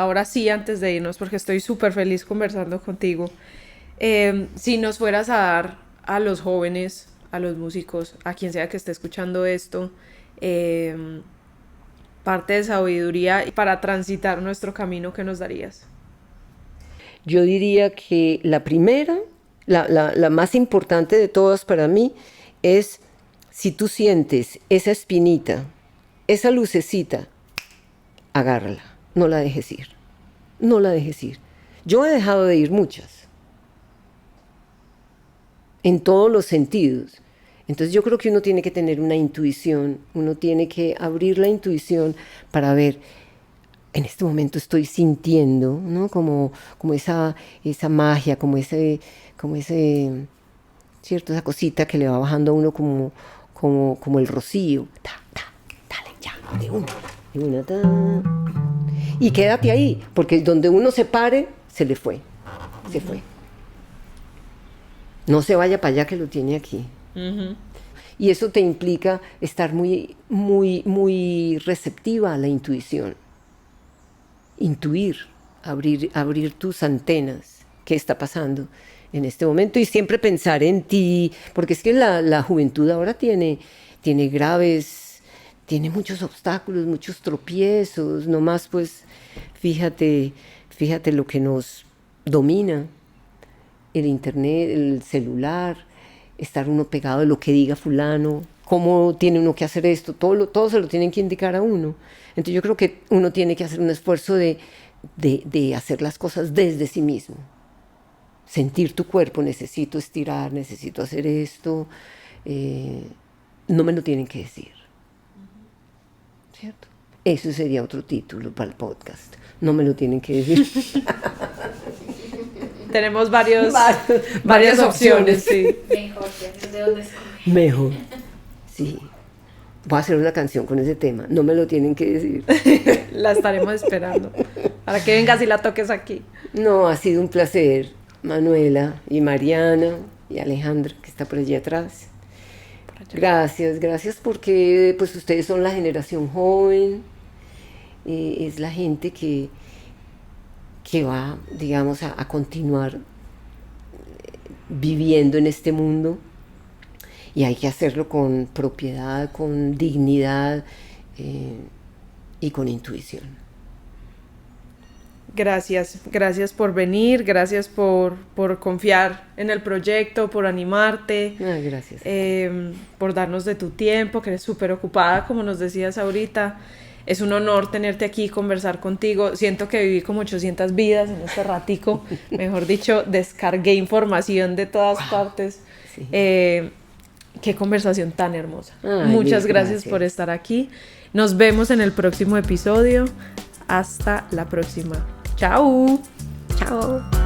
antes de irnos, porque estoy súper feliz conversando contigo. Si nos fueras a dar a los jóvenes, a los músicos, a quien sea que esté escuchando esto, parte de sabiduría para transitar nuestro camino, ¿qué nos darías? Yo diría que la primera, la más importante de todas para mí, es si tú sientes esa espinita, esa lucecita, agárrala. No la dejes ir. No la dejes ir. Yo he dejado de ir muchas. En todos los sentidos. Entonces yo creo que uno tiene que tener una intuición. Uno tiene que abrir la intuición para ver, en este momento estoy sintiendo, ¿no? Como esa magia, como ese, cierto, esa cosita que le va bajando a uno como el rocío. Dale, ya, de una, y quédate ahí, porque donde uno se pare, se le fue, se fue. No se vaya para allá que lo tiene aquí. Y eso te implica estar muy, muy, muy receptiva a la intuición. Intuir, abrir tus antenas. ¿Qué está pasando en este momento? Y siempre pensar en ti, porque es que la juventud ahora tiene muchos obstáculos, muchos tropiezos, nomás pues fíjate lo que nos domina, el internet, el celular, estar uno pegado de lo que diga fulano, cómo tiene uno que hacer esto, todo se lo tienen que indicar a uno. Entonces yo creo que uno tiene que hacer un esfuerzo de hacer las cosas desde sí mismo. Sentir tu cuerpo, necesito estirar, necesito hacer esto, no me lo tienen que decir. ¿Cierto? Eso sería otro título para el podcast. No me lo tienen que decir. Tenemos varias opciones, sí. Mejor, ya de dónde escoger. Mejor, sí. Voy a hacer una canción con ese tema. No me lo tienen que decir. La estaremos esperando. Para que vengas y la toques aquí. No, ha sido un placer, Manuela y Mariana y Alejandra, que está por allí atrás. Gracias porque pues ustedes son la generación joven, es la gente que va, digamos, a continuar viviendo en este mundo, y hay que hacerlo con propiedad, con dignidad y con intuición. Gracias por venir, gracias por confiar en el proyecto, por animarte. Gracias. Por darnos de tu tiempo, que eres súper ocupada, como nos decías ahorita. Es un honor tenerte aquí y conversar contigo. Siento que viví como 800 vidas en este ratico. Mejor dicho, descargué información de todas partes. Sí. Qué conversación tan hermosa. Muchas gracias por estar aquí. Nos vemos en el próximo episodio. Hasta la próxima. Chao. Chao.